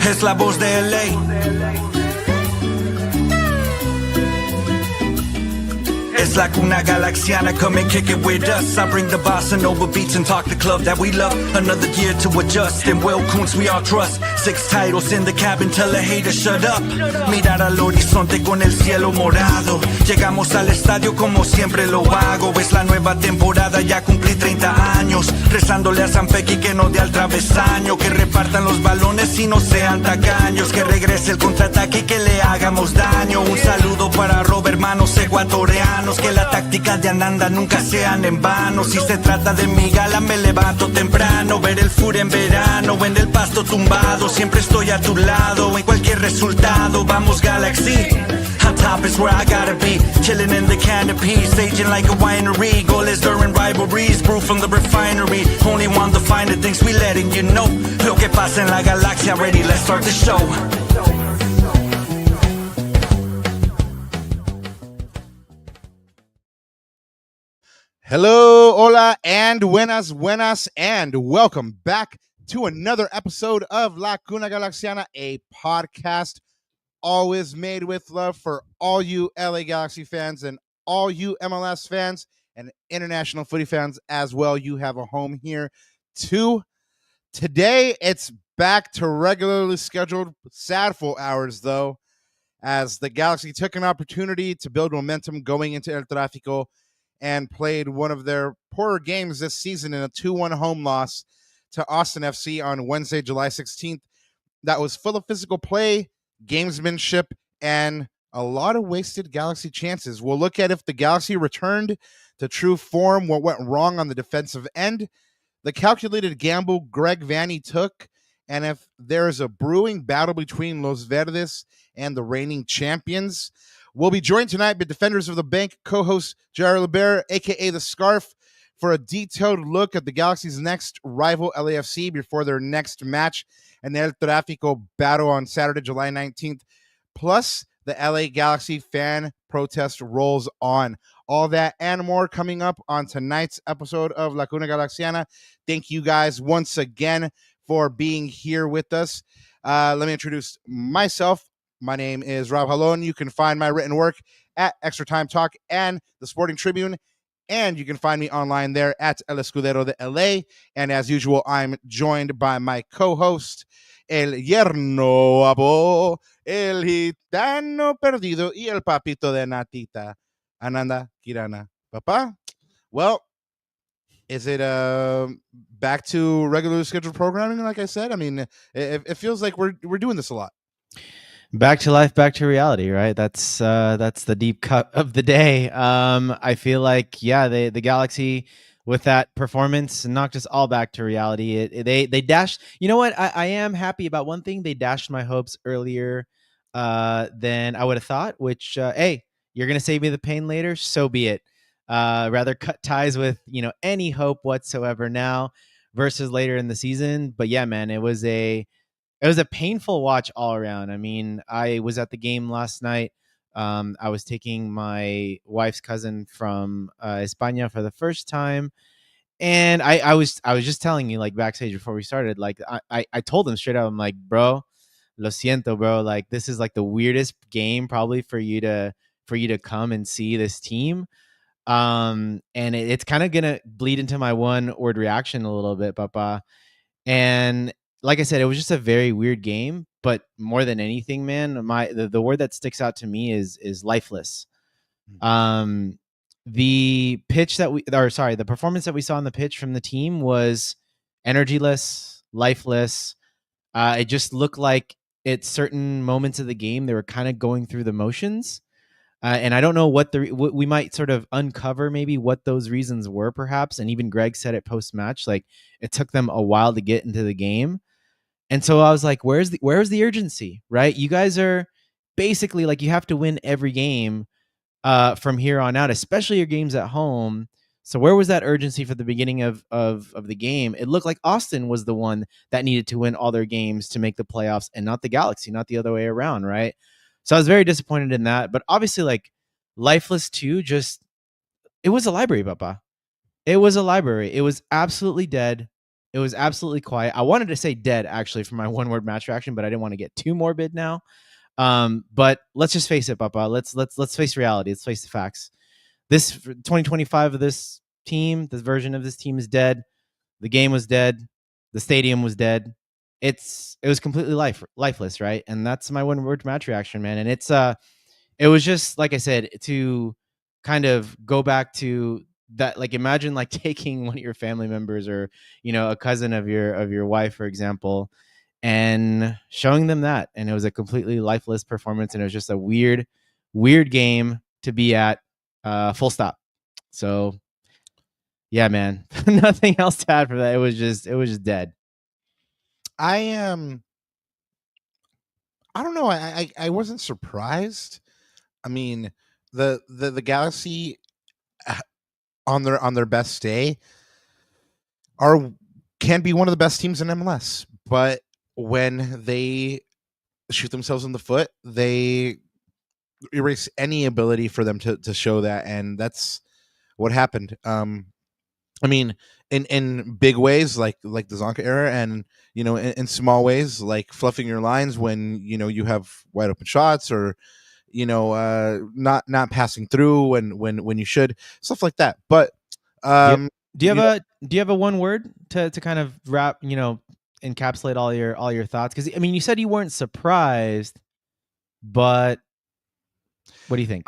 Es la voz de LA. It's like una galaxiana, come and kick it with us. I bring the bossa nova beats and talk the club that we love. Another year to adjust, and well, Kunz we all trust. 6 titles in the cabin, tell a hater shut up. Mirar al horizonte con el cielo morado. Llegamos al estadio como siempre lo hago. Es la nueva temporada, ya cumplí 30 años. Rezándole a San Pequi que no dé al travesaño. Que repartan los balones y no sean tacaños. Que regrese el contraataque y que le hagamos daño. Un saludo para Robert, hermanos ecuatorianos. Que la táctica de Ananda nunca sean en vano. Si se trata de mi gala me levanto temprano. Ver el fur en verano, en el pasto tumbado. Siempre estoy a tu lado, en cualquier resultado. Vamos Galaxy, on top is where I gotta be. Chilling in the canopy, staging like a winery. Goals during rivalries, brew from the refinery. Only want the finer things, we letting you know. Lo que pasa en la galaxia, ready, let's start the show. Hello, hola, and buenas, and welcome back to another episode of La Cuna Galaxiana, a podcast always made with love for all you LA Galaxy fans and all you MLS fans and international footy fans as well. You have a home here too. Today, it's back to regularly scheduled sad full hours, though, as the Galaxy took an opportunity to build momentum going into El Tráfico and played one of their poorer games this season in a 2-1 home loss to Austin FC on Wednesday, July 16th. That was full of physical play, gamesmanship, and a lot of wasted Galaxy chances. We'll look at if the Galaxy returned to true form, what went wrong on the defensive end, the calculated gamble Greg Vanney took, and if there is a brewing battle between Los Verdes and the reigning champions. We'll be joined tonight by Defenders of the Bank co-host Jared Lebert, a.k.a. The Scarf, for a detailed look at the Galaxy's next rival, LAFC, before their next match and El Trafico battle on Saturday, July 19th. Plus, the LA Galaxy fan protest rolls on. All that and more coming up on tonight's episode of La Cuna Galaxiana. Thank you guys once again for being here with us. Let me introduce myself. My name is Rob Halon. You can find my written work at Extra Time Talk and the Sporting Tribune, and you can find me online there at El Escudero de LA. And as usual, I'm joined by my co-host, El Yerno Abo, El Gitano Perdido y El Papito de Natita, Ananda Kirana. Papa? Well, is it back to regularly scheduled programming, like I said? I mean, it feels like we're doing this a lot. Back to life, back to reality, right? That's the deep cut of the day. I feel like, yeah, the Galaxy with that performance knocked us all back to reality. They dashed. You know what? I am happy about one thing. They dashed my hopes earlier than I would have thought. Which, hey, you're gonna save me the pain later. So be it. Rather cut ties with any hope whatsoever now versus later in the season. But yeah, man, it was a painful watch all around. I mean, I was at the game last night. I was taking my wife's cousin from España for the first time. And I was just telling you, like, backstage before we started, like, I told him straight up, I'm like, bro, lo siento, bro. Like, this is like the weirdest game probably for you to come and see this team. And it's kind of going to bleed into my one word reaction a little bit, Papa. And like I said, it was just a very weird game, but more than anything, man, the word that sticks out to me is lifeless. The performance that we saw on the pitch from the team was energyless, lifeless. It just looked like at certain moments of the game, they were kind of going through the motions. And I don't know what we might sort of uncover maybe what those reasons were, perhaps. And even Greg said it post-match, like it took them a while to get into the game. And so I was like, where's the urgency, right? You guys are basically like, you have to win every game from here on out, especially your games at home. So where was that urgency for the beginning of the game? It looked like Austin was the one that needed to win all their games to make the playoffs and not the Galaxy, not the other way around, right? So I was very disappointed in that. But obviously, like, lifeless too, it was a library, Papa. It was a library. It was absolutely dead. It was absolutely quiet. I wanted to say dead actually for my one word match reaction, but I didn't want to get too morbid now. But let's just face it, Papa. Let's face reality. Let's face the facts. This 2025 of this team, this version of this team is dead. The game was dead. The stadium was dead. It was completely lifeless, right? And that's my one word match reaction, man. And it was just like I said, to kind of go back to that, like imagine like taking one of your family members or a cousin of your wife, for example, and showing them that, and it was a completely lifeless performance, and it was just a weird game to be at. Full stop. So yeah, man. Nothing else to add for that. It was just dead. I don't know. I wasn't surprised. I mean, the Galaxy on their best day can be one of the best teams in MLS, but when they shoot themselves in the foot, they erase any ability for them to show that, and that's what happened. I mean, in big ways like the Zanka era, and in small ways like fluffing your lines when you have wide open shots, or not passing through when you should, stuff like that. But do you have a one word to kind of wrap, encapsulate all your thoughts? Because I mean, you said you weren't surprised, but what do you think?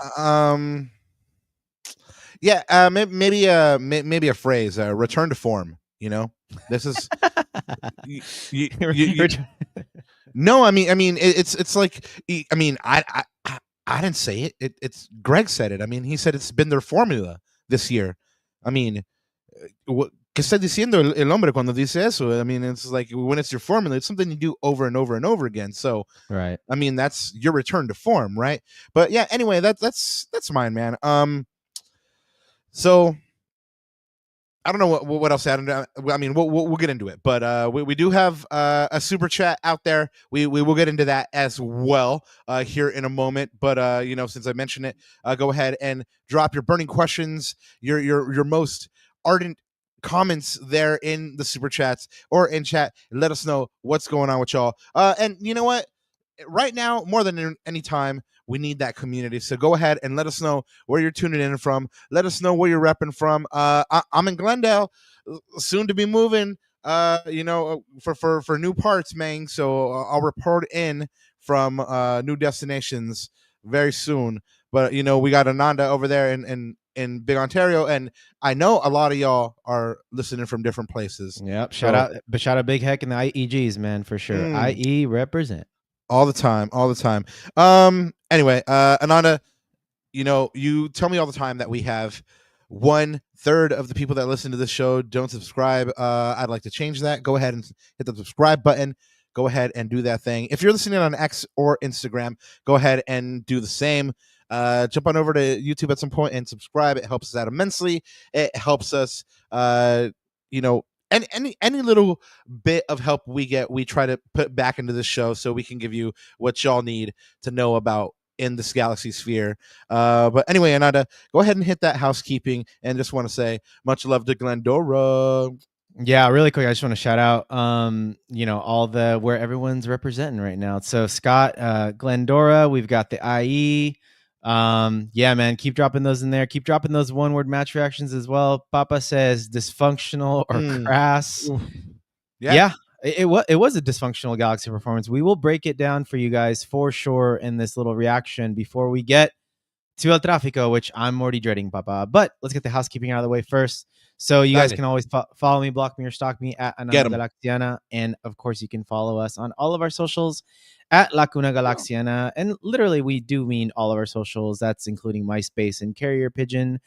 Yeah, maybe a phrase, return to form. This is no, I mean it's like, I mean, I didn't say it. It's Greg said it. I mean, he said it's been their formula this year. I mean, ¿qué está diciendo el hombre cuando dice eso? I mean, it's like when it's your formula, it's something you do over and over and over again. So, right. I mean, that's your return to form, right? But yeah, anyway, that's mine, man. So I don't know what else to add. I mean, we'll get into it, but we do have a super chat out there. We will get into that as well here in a moment. But since I mentioned it, go ahead and drop your burning questions, your most ardent comments there in the super chats or in chat. Let us know what's going on with y'all. And you know what? Right now, more than any time, we need that community. So go ahead and let us know where you're tuning in from. Let us know where you're repping from. I'm in Glendale, soon to be moving. For new parts, man. So I'll report in from new destinations very soon. But we got Ananda over there in Big Ontario, and I know a lot of y'all are listening from different places. Yep. Shout out Big Heck and the IEGs, man, for sure. IE represent. All the time. Anyway, Ananda, you tell me all the time that we have 1/3 of the people that listen to this show don't subscribe. I'd like to change that. Go ahead and hit the subscribe button. Go ahead and do that thing. If you're listening on X or Instagram, go ahead and do the same. Jump on over to YouTube at some point and subscribe. It helps us out immensely. It helps us, any little bit of help we get, we try to put back into the show so we can give you what y'all need to know about in this galaxy sphere. But anyway, Ananda, go ahead and hit that housekeeping, and just want to say much love to Glendora. Yeah, really quick, I just want to shout out all where everyone's representing right now. So Scott, Glendora, we've got the IE. Yeah, man, keep dropping those in there. Keep dropping those one word match reactions as well. Papa says dysfunctional or crass. Yeah, it was a dysfunctional Galaxy performance. We will break it down for you guys for sure in this little reaction before we get to El Tráfico, which I'm already dreading, Papa. But let's get the housekeeping out of the way first. So you guys can always follow me, block me, or stalk me at Ananda Galaxiana. And of course, you can follow us on all of our socials at La Cuna Galaxiana. And literally, we do mean all of our socials. That's including MySpace and Carrier Pigeon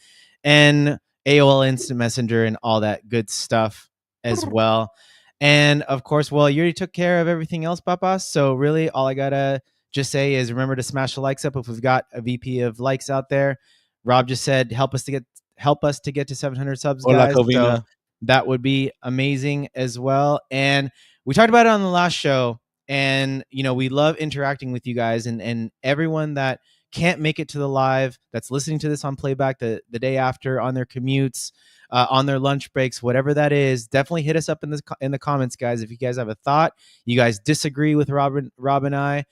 and AOL Instant Messenger and all that good stuff as well. And of course, well, you already took care of everything else, Papa. So really, all I gotta just say is remember to smash the likes up if we've got a VP of likes out there. Rob just said help us to get to 700 subs, guys. So that would be amazing as well. And we talked about it on the last show, and we love interacting with you guys, and everyone that can't make it to the live, that's listening to this on playback the day after on their commutes, on their lunch breaks, whatever that is. Definitely hit us up in the comments, guys. If you guys have a thought, you guys disagree with Rob and I,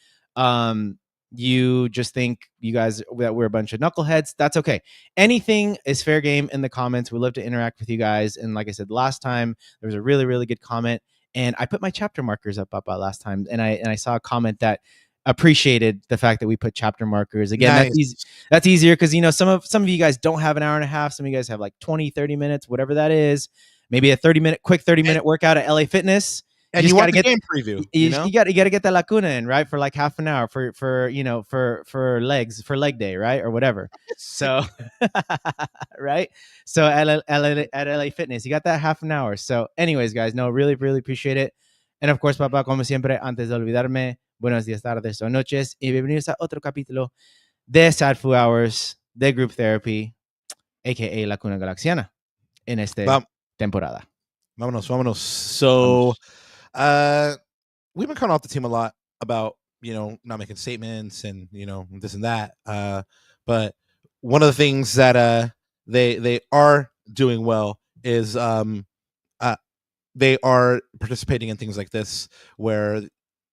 you just think you guys that we're a bunch of knuckleheads, that's okay. Anything is fair game in the comments. We love to interact with you guys. And like I said last time, there was a really, really good comment, and I put my chapter markers up last time, and I saw a comment that appreciated the fact that we put chapter markers. Again, Nice. that's easier because some of you guys don't have an hour and a half. Some of you guys have like 20-30 minutes, whatever that is. Maybe a 30-minute workout at LA Fitness. And you want the game preview, you got to get the Lacuna in, right, for like half an hour for leg day, right, or whatever. So right, so at LA Fitness, you got that half an hour. So anyways, guys, no, really, really appreciate it. And of course, papá, como siempre, antes de olvidarme, buenos días, tardes o noches, y bienvenidos a otro capítulo de Sad Fu Hours de Group Therapy, aka Lacuna Galaxiana, en esta temporada. Vámonos. So, we've been coming off the team a lot about, not making statements and, this and that. But one of the things that they are doing well is they are participating in things like this, where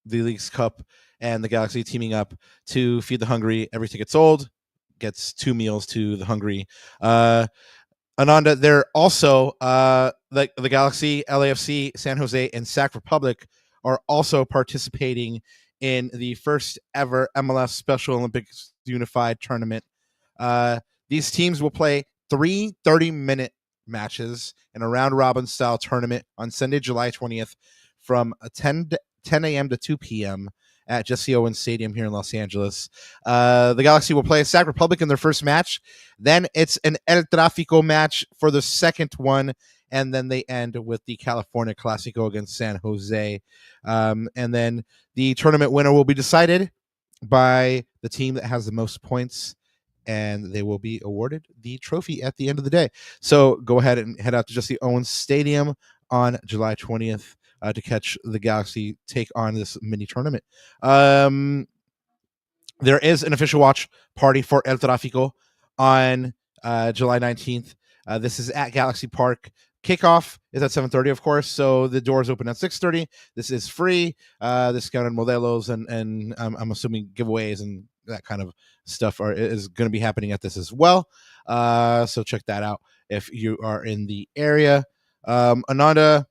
the Leagues Cup and the Galaxy teaming up to feed the hungry. Every ticket sold gets 2 meals to the hungry. Ananda, they're also the Galaxy, LAFC, San Jose, and Sac Republic are also participating in the first ever MLS Special Olympics Unified Tournament. These teams will play 3 30-minute matches in a round-robin style tournament on Sunday, July 20th from 10 a.m. to 2 p.m. at Jesse Owens Stadium here in Los Angeles. The Galaxy will play Sac Republic in their first match. Then it's an El Trafico match for the second one. And then they end with the California Clasico against San Jose. And then the tournament winner will be decided by the team that has the most points, and they will be awarded the trophy at the end of the day. So go ahead and head out to Jesse Owens Stadium on July 20th to catch the Galaxy take on this mini tournament. There is an official watch party for El Trafico on July 19th. This is at Galaxy Park. Kickoff is at 7:30, of course, so the doors open at 6:30. This is free. Discounted modelos and I'm assuming giveaways and that kind of stuff is going to be happening at this as well. So check that out if you are in the area. Ananda,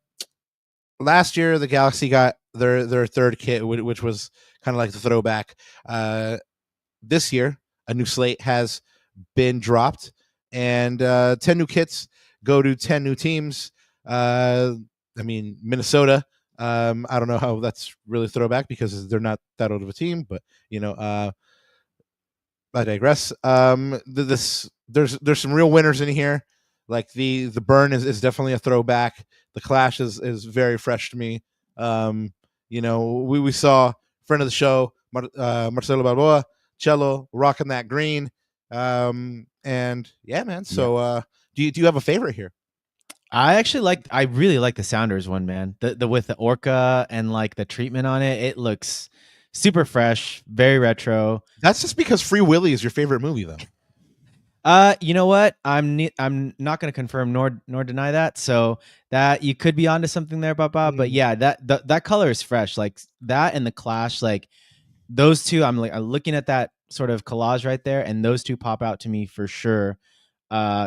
last year the Galaxy got their third kit, which was kind of like the throwback. This year, a new slate has been dropped, and 10 new kits go to 10 new teams. Minnesota. I don't know how that's really throwback because they're not that old of a team, but I digress. There's some real winners in here. Like the Burn is definitely a throwback. The Clash is very fresh to me. We saw friend of the show, Marcelo Balboa, Cello rocking that green. And yeah, man. So do you have a favorite here? I really like the Sounders one, man. The with the orca and like the treatment on it. It looks super fresh, very retro. That's just because Free Willy is your favorite movie, though. You know what? I'm not going to confirm nor deny that. So that you could be onto something there, Papa. But yeah, that color is fresh. Like that and the Clash, like those two. I'm looking at that sort of collage right there, and those two pop out to me for sure.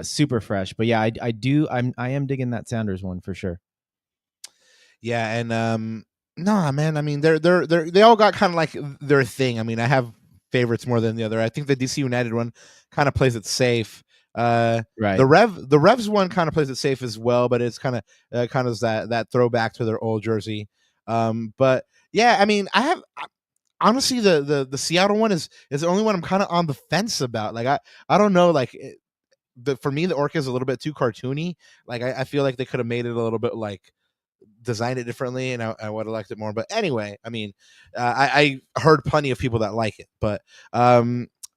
Super fresh. But yeah, I am digging that Sounders one for sure. Yeah, and nah, man. I mean, they all got kind of like their thing. I mean, I have favorites more than the other. I think the DC United one kind of plays it safe. Right. The Revs one kind of plays it safe as well, but it's kind of that throwback to their old jersey. But yeah, I mean, honestly, the Seattle one is the only one I'm kind of on the fence about. Like I don't know, like for me the Orca is a little bit too cartoony. Like I feel like they could have made it a little bit like design it differently, and I would have liked it more. But anyway, I mean, I heard plenty of people that like it. But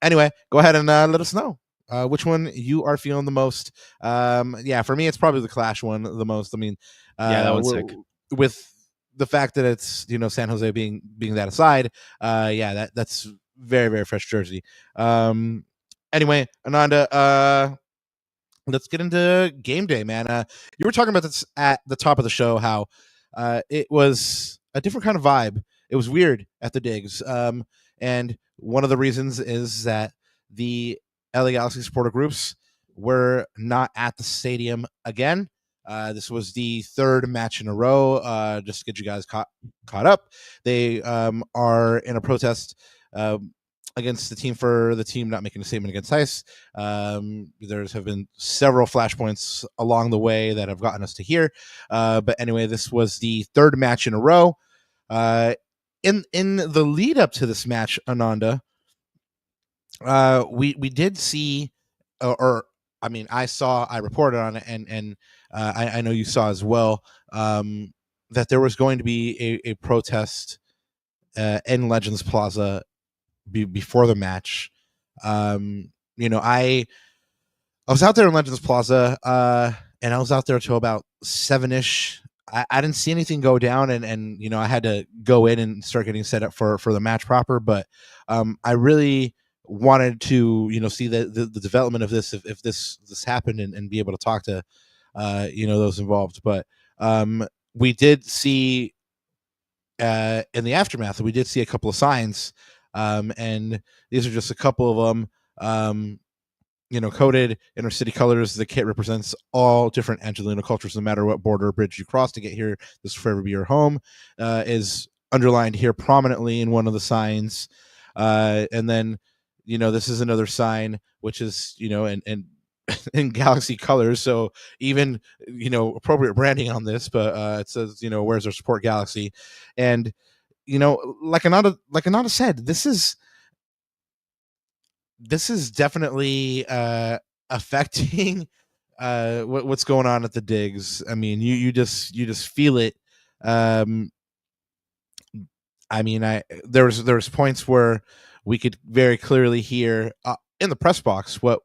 anyway, go ahead and let us know which one you are feeling the most. Yeah, for me, it's probably the Clash one the most. I mean, yeah, that one's sick. With the fact that it's San Jose being that aside, yeah, that's very, very fresh jersey. Anyway, Ananda, let's get into game day, man. You were talking about this at the top of the show, how it was a different kind of vibe. It was weird at the digs. And one of the reasons is that the LA Galaxy supporter groups were not at the stadium again. This was the third match in a row. Just to get you guys caught up, they are in a protest against the team not making a statement against ICE. There have been several flashpoints along the way that have gotten us to here. But anyway, this was the third match in a row. In the lead up to this match, Ananda, we did see, I reported on it, and I know you saw as well, that there was going to be a protest in Legends Plaza before the match. I was out there in Legends Plaza, and I was out there till about 7ish. I didn't see anything go down, and I had to go in and start getting set up for the match proper. But I really wanted to see the development of this, if this happened, and be able to talk to those involved. But we did see in the aftermath, we did see a couple of signs, and these are just a couple of them. Coded inner city colors. The kit represents all different Angelino cultures, no matter what border or bridge you cross to get here. This will forever be your home. Is underlined here prominently in one of the signs. And then, this is another sign, which is, in Galaxy colors. So even, appropriate branding on this, but it says, where's our support Galaxy? And, like Ananda said, this is definitely affecting what's going on at the digs. I mean, you just feel it. There was points where we could very clearly hear in the press box what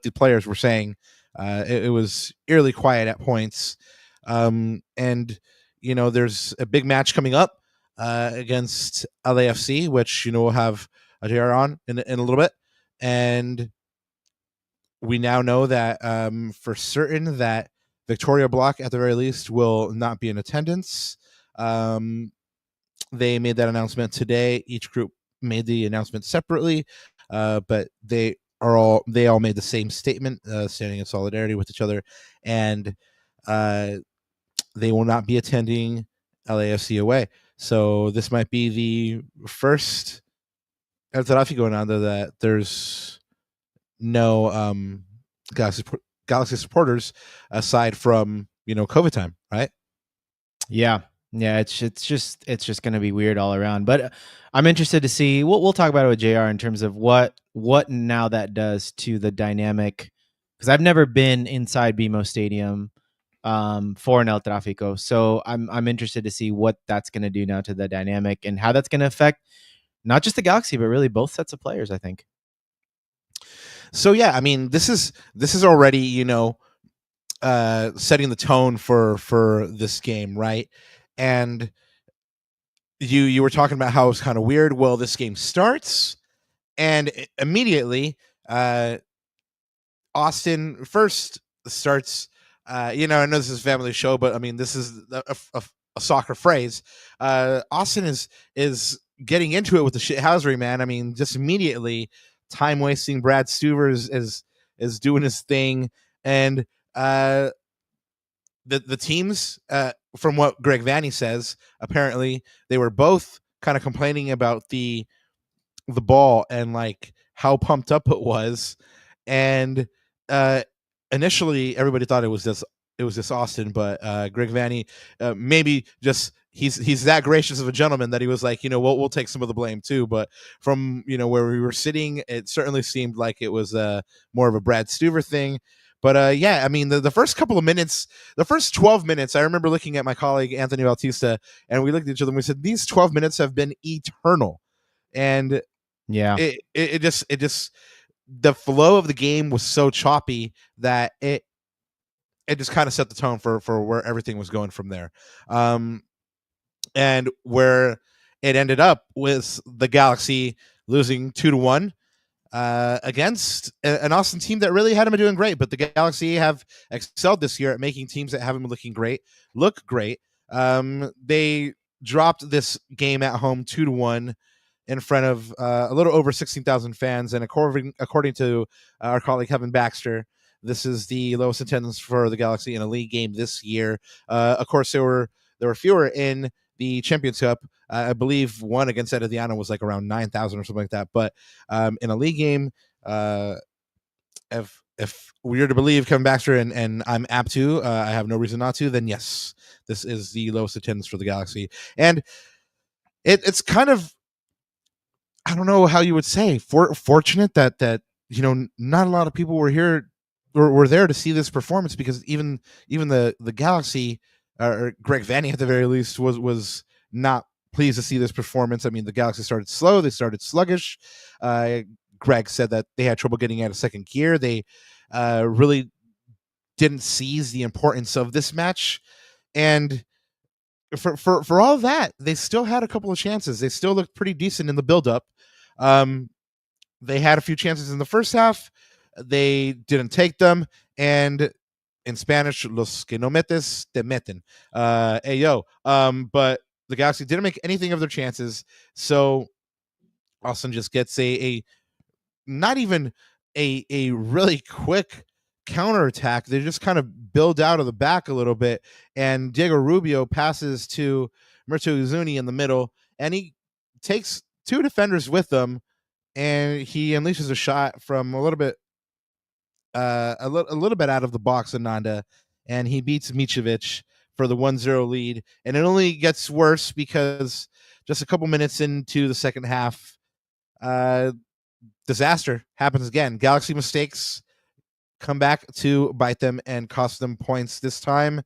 the players were saying. It was eerily quiet at points. And there's a big match coming up against LAFC, which we'll have a JR on in a little bit. And we now know that for certain that Victoria Block, at the very least, will not be in attendance. They made that announcement today. Each group made the announcement separately, but they all made the same statement, standing in solidarity with each other, and they will not be attending LAFC away. So this might be the first El Tráfico Ananda that there's no Galaxy supporters aside from COVID time, right? Yeah, it's just going to be weird all around. But I'm interested to see. We'll talk about it with JR in terms of what now that does to the dynamic, because I've never been inside BMO Stadium for an El Tráfico, so I'm interested to see what that's going to do now to the dynamic and how that's going to affect not just the Galaxy, but really both sets of players, I think. So yeah, I mean, this is already setting the tone for this game, right? And you were talking about how it's kind of weird. Well, this game starts, and immediately Austin first starts. I know this is a family show, but I mean, this is a soccer phrase. Austin is getting into it with the shithousery, man. I mean, just immediately time wasting. Brad Stuver is doing his thing, and the teams, from what Greg Vanny says, apparently they were both kind of complaining about the ball and like how pumped up it was, and initially everybody thought it was this Austin, but Greg Vanny maybe just he's that gracious of a gentleman that he was like, we'll take some of the blame too. But from where we were sitting, it certainly seemed like it was more of a Brad Stuver thing. But yeah, I mean, the first couple of minutes, the first 12 minutes, I remember looking at my colleague Anthony Bautista, and we looked at each other and we said, these 12 minutes have been eternal. And yeah, it just the flow of the game was so choppy that it just kind of set the tone for where everything was going from there. And where it ended up with the Galaxy losing 2-1. against an Austin team that really hadn't been doing great. But the Galaxy have excelled this year at making teams that haven't been looking great look great. They dropped this game at home 2-1 in front of a little over 16,000 fans, and according to our colleague Kevin Baxter, this is the lowest attendance for the Galaxy in a league game this year. Of course, there were fewer in the Champions Cup. I believe one against Herediano was like around 9,000 or something like that. But in a league game, if we're to believe Kevin Baxter and I'm apt to, I have no reason not to, then yes, this is the lowest attendance for the Galaxy. And it's kind of, I don't know how you would say, fortunate that not a lot of people were here or were there to see this performance, because even the Galaxy, or Greg Vanny at the very least, was not pleased to see this performance. I mean, the Galaxy started slow, they started sluggish. Greg said that they had trouble getting out of second gear. They really didn't seize the importance of this match, and for all that, they still had a couple of chances. They still looked pretty decent in the build-up. They had a few chances in the first half. They didn't take them, and in Spanish, los que no metes, te meten. But the Galaxy didn't make anything of their chances, so Austin just gets a not even a really quick counterattack. They just kind of build out of the back a little bit, and Diego Rubio passes to Mirto Uzuni in the middle, and he takes two defenders with them, and he unleashes a shot from a little bit out of the box, Ananda, and he beats Micovic for the 1-0 lead. And it only gets worse because just a couple minutes into the second half, disaster happens again. Galaxy mistakes come back to bite them and cost them points. This time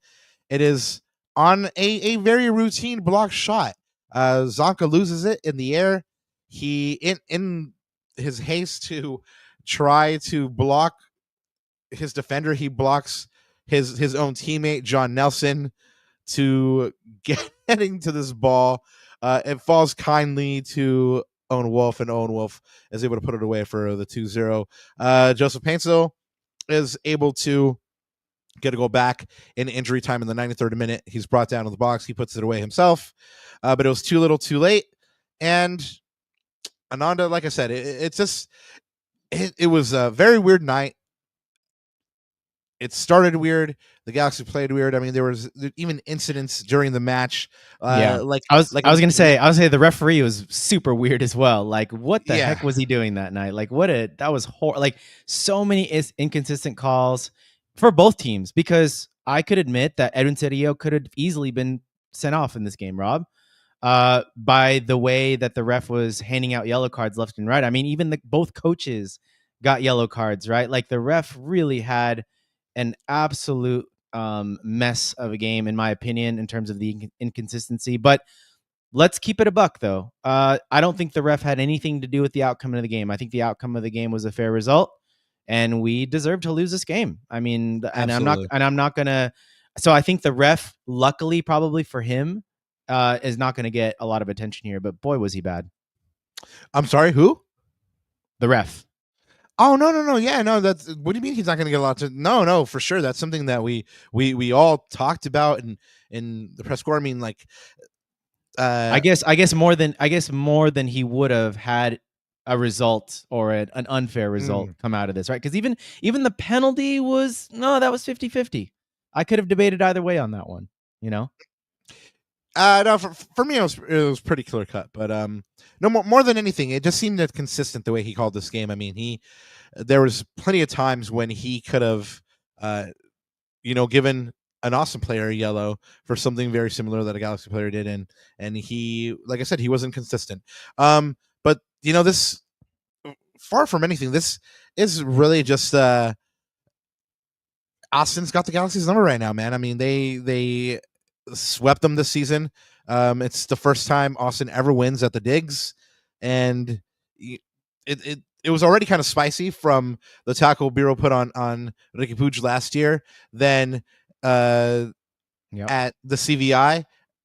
it is on a very routine block shot. Zanka loses it in the air. He in his haste to try to block his defender, he blocks his own teammate John Nelson to getting to this ball. It falls kindly to Owen Wolf, and Owen Wolf is able to put it away for the 2-0. Joseph Painsil is able to get a goal back in injury time in the 93rd minute. He's brought down to the box. He puts it away himself, but it was too little too late. And Ananda, like I said, it was a very weird night. It started weird. The Galaxy played weird. I mean, there was even incidents during the match. I was gonna say the referee was super weird as well. Like, what the heck was he doing that night? Like, that was like so many inconsistent calls for both teams. Because I could admit that Edwin Cedillo could have easily been sent off in this game, Rob, by the way that the ref was handing out yellow cards left and right. I mean, even both coaches got yellow cards, right? Like, the ref really had an absolute mess of a game, in my opinion, in terms of the inconsistency. But let's keep it a buck, though. I don't think the ref had anything to do with the outcome of the game. I think the outcome of the game was a fair result, and we deserve to lose this game. I mean, and I'm not gonna. So I think the ref, luckily, probably for him, is not going to get a lot of attention here. But boy, was he bad. I'm sorry, who? The ref. Oh, no. Yeah, no, that's, what do you mean he's not going to get a lot to, no, for sure. That's something that we all talked about in the press corps. I mean, like, I guess more than he would have had a result or an unfair result come out of this, right? Because even the penalty was, that was 50-50. I could have debated either way on that one, No, for me, it was pretty clear cut. But no more than anything, it just seemed consistent the way he called this game. I mean, there was plenty of times when he could have, given an Austin player a yellow for something very similar that a Galaxy player did, and he, like I said, he wasn't consistent. But this, far from anything, this is really just Austin's got the Galaxy's number right now, man. I mean, they swept them this season. It's the first time Austin ever wins at the Digs, and it was already kind of spicy from the tackle Biro put on Ricky Puig last year. Then at the CVI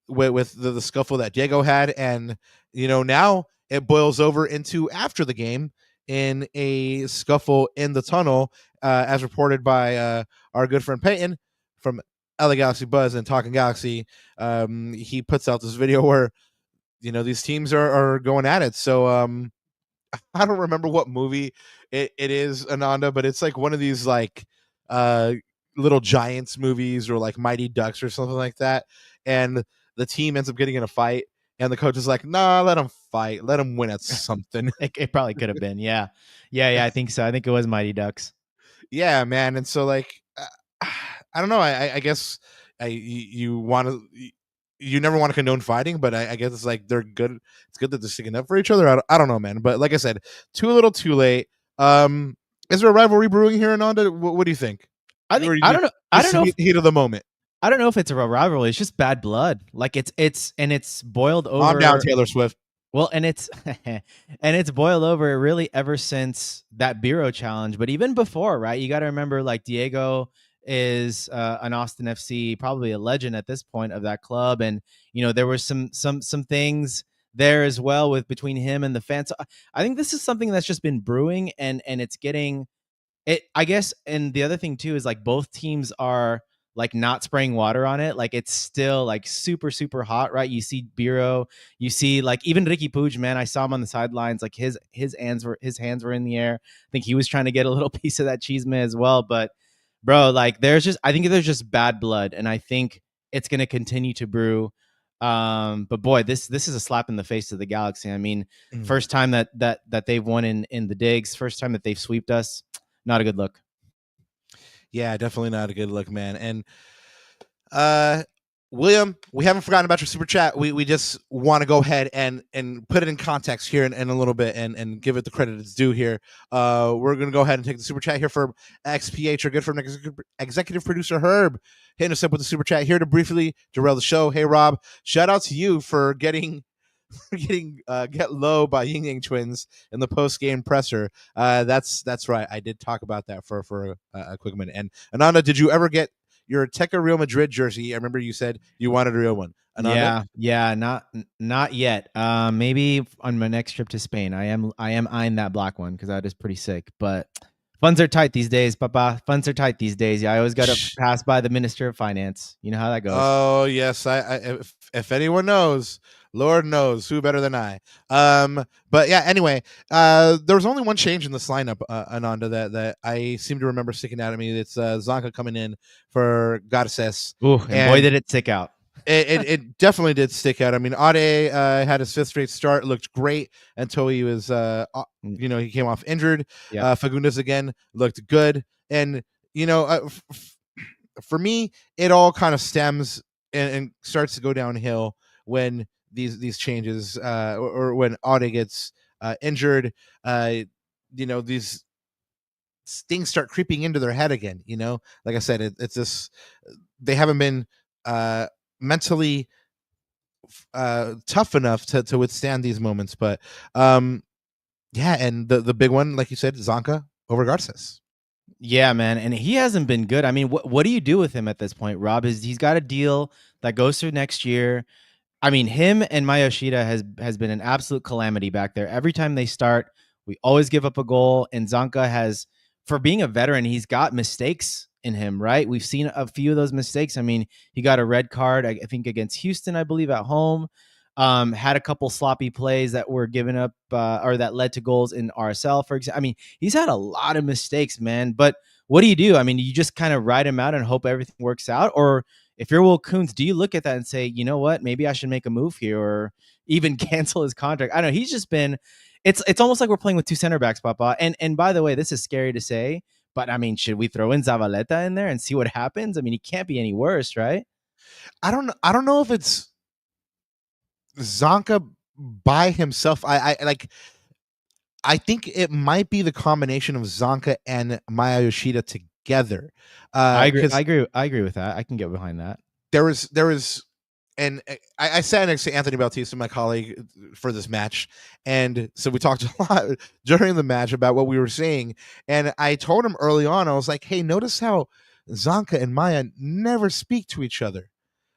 with the scuffle that Diego had, and now it boils over into after the game in a scuffle in the tunnel, as reported by our good friend Peyton from LA Galaxy Buzz and Talking Galaxy. He puts out this video where these teams are going at it. So I don't remember what movie it is, Ananda, but it's like one of these like Little Giants movies or like Mighty Ducks or something like that. And the team ends up getting in a fight, and the coach is like, "Nah, let them fight, let them win at something." It probably could have been, yeah. I think so. I think it was Mighty Ducks. Yeah, man. And so like, I don't know. I guess you want to. You never want to condone fighting, but I guess it's like they're good. It's good that they're sticking up for each other. I don't know, man. But like I said, too little, too late. Is there a rivalry brewing here, Ananda? What do you think? I don't know. I don't know. Heat of the moment. I don't know if it's a rivalry. It's just bad blood. Like it's boiled over. I'm down, Taylor Swift. Well, and it's boiled over really ever since that Bureau challenge, but even before, right? You got to remember, like, Diego is an Austin FC, probably a legend at this point of that club, and there was some things there as well with between him and the fans. So I think this is something that's just been brewing, and it's getting it. I guess, and the other thing too is like both teams are like not spraying water on it. Like it's still like super, super hot, right? You see Bureau, you see like even Ricky Puig, man. I saw him on the sidelines. Like his hands were in the air. I think he was trying to get a little piece of that cheese man as well. But bro, like I think there's just bad blood, and I think it's gonna continue to brew. But boy, this is a slap in the face to the Galaxy. I mean, first time that they've won in the digs, first time that they've sweeped us. Not a good look. Yeah, definitely not a good look, man. And William, we haven't forgotten about your super chat. We just want to go ahead and put it in context here in a little bit and give it the credit it's due here. We're going to go ahead and take the super chat here from XPH, our good friend executive producer Herb, hitting us up with the super chat here to briefly derail the show. Hey, Rob, shout out to you for getting Get Low by Ying Yang Twins in the post-game presser. That's right. I did talk about that for a quick minute. And Ananda, did you ever get your Teca Real Madrid jersey? I remember you said you wanted a real one. Ananda? Yeah, not yet. Maybe on my next trip to Spain. I am eyeing that black one because that is pretty sick. But funds are tight these days, Papa. Funds are tight these days. Yeah, I always got to pass by the Minister of Finance. You know how that goes. Oh yes, if anyone knows, Lord knows who better than I. But yeah, anyway, there was only one change in this lineup, Ananda, that I seem to remember sticking out at me. It's Zanka coming in for Garces. Ooh, and boy, did it stick out. It definitely did stick out. I mean, Ade had his fifth straight start, looked great until he was, he came off injured. Yeah. Fagundes again looked good, and for me, it all kind of stems and starts to go downhill when these changes, or when Ade gets injured. These things start creeping into their head again. Like I said, it's just they haven't been mentally tough enough to withstand these moments. But yeah, and the big one, like you said, Zanka over Garces. Yeah, man, and he hasn't been good. I mean, what do you do with him at this point, Rob? He's got a deal that goes through next year. I mean, him and Mayoshida has been an absolute calamity back there. Every time they start, we always give up a goal, and Zanka has, for being a veteran, he's got mistakes in him, right? We've seen a few of those mistakes. I mean, he got a red card, I think, against Houston, I believe, at home. Had a couple sloppy plays that were given up or that led to goals in RSL, for example. I mean, he's had a lot of mistakes, man. But what do? I mean, you just kind of ride him out and hope everything works out? Or if you're Will Kuntz, do you look at that and say, you know what, maybe I should make a move here or even cancel his contract? I don't know. He's just been, it's almost like we're playing with two center backs, Papa. And by the way, this is scary to say, but I mean, should we throw in Zavaleta in there and see what happens? I mean, he can't be any worse, right? I don't know if it's Zanka by himself. I think it might be the combination of Zanka and Maya Yoshida together. I agree with that. I can get behind that. There was, and I sat next to Anthony Bautista, my colleague, for this match, and so we talked a lot during the match about what we were seeing. And I told him early on, I was like, "Hey, notice how Zanka and Maya never speak to each other.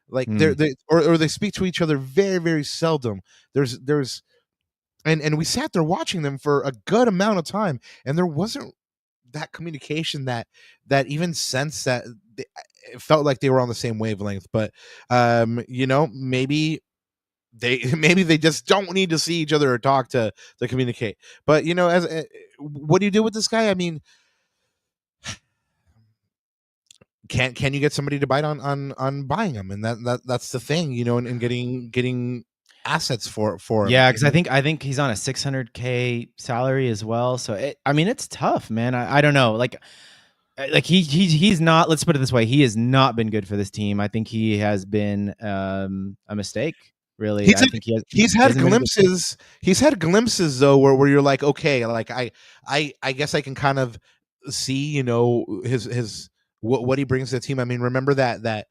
Like they speak to each other very, very seldom. There's and we sat there watching them for a good amount of time, and there wasn't that communication that even sense that it felt like they were on the same wavelength. But maybe maybe they just don't need to see each other or talk to communicate. But as what do you do with this guy? I mean, can you get somebody to bite on buying him? And that's the thing, and getting assets for him. Yeah, because I think he's on a $600K salary as well. So it's tough, man. I don't know. Like he's not. Let's put it this way: he has not been good for this team. I think he has been a mistake. Really, I think he's had glimpses. He's had glimpses though, where you're like, okay, like I guess I can kind of see, his what he brings to the team. I mean, remember that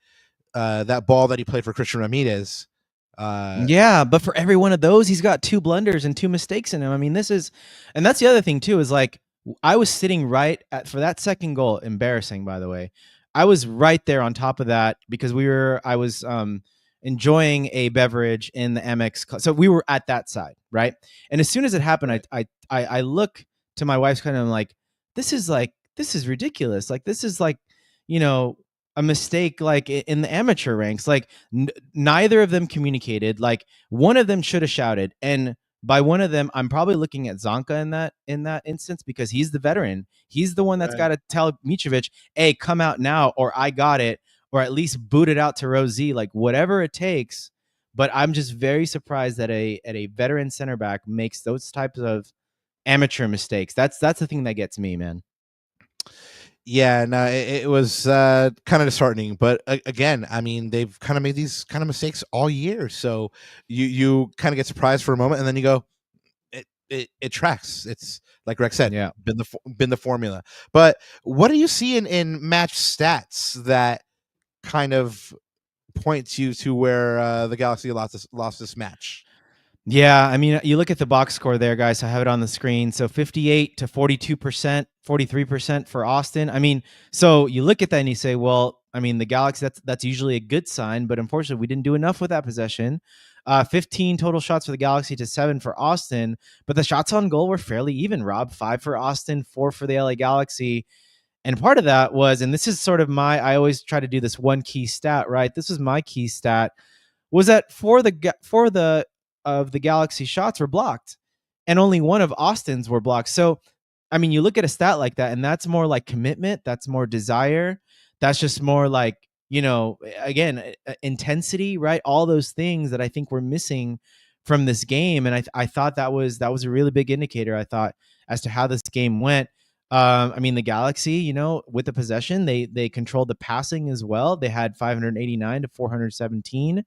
ball that he played for Christian Ramirez. Yeah, but for every one of those, he's got 2 blunders and 2 mistakes in him. I mean, and that's the other thing too, is like I was sitting right for that second goal. Embarrassing, by the way. I was right there on top of that because I was enjoying a beverage in the MX. So we were at that side, right? And as soon as it happened, right. I look to my wife's kind of like, this is ridiculous. Like, this is like, a mistake, like in the amateur ranks. Like neither of them communicated. Like one of them should have shouted, and by one of them, I'm probably looking at Zanka in that instance because he's the veteran. He's the one that's got to tell Micovic, "Hey, come out now, or I got it," or at least boot it out to Rosie, like whatever it takes. But I'm just very surprised that a veteran center back makes those types of amateur mistakes. That's the thing that gets me, man. Yeah, no, it was kind of disheartening. But again, I mean, they've kind of made these kind of mistakes all year. So you kind of get surprised for a moment, and then you go, it tracks. It's like Rex said, yeah, been the formula. But what do you see in match stats that kind of points you to where the Galaxy lost this match? Yeah, I mean, you look at the box score there, guys. I have it on the screen. So 58 to 42%, 43% for Austin. I mean, so you look at that and you say, well, I mean, the Galaxy, that's usually a good sign, but unfortunately, we didn't do enough with that possession. 15 total shots for the Galaxy to 7 for Austin, but the shots on goal were fairly even, Rob. 5 for Austin, 4 for the LA Galaxy. And part of that was, and this is sort of I always try to do this one key stat, right? This is my key stat, was that for the of the Galaxy shots were blocked, and only one of Austin's were blocked. So, I mean, you look at a stat like that, and that's more like commitment. That's more desire. That's just more like, again, intensity, right? All those things that I think we're missing from this game. And I thought that was a really big indicator, I thought, as to how this game went. I mean, the Galaxy, with the possession, they controlled the passing as well. They had 589 to 417.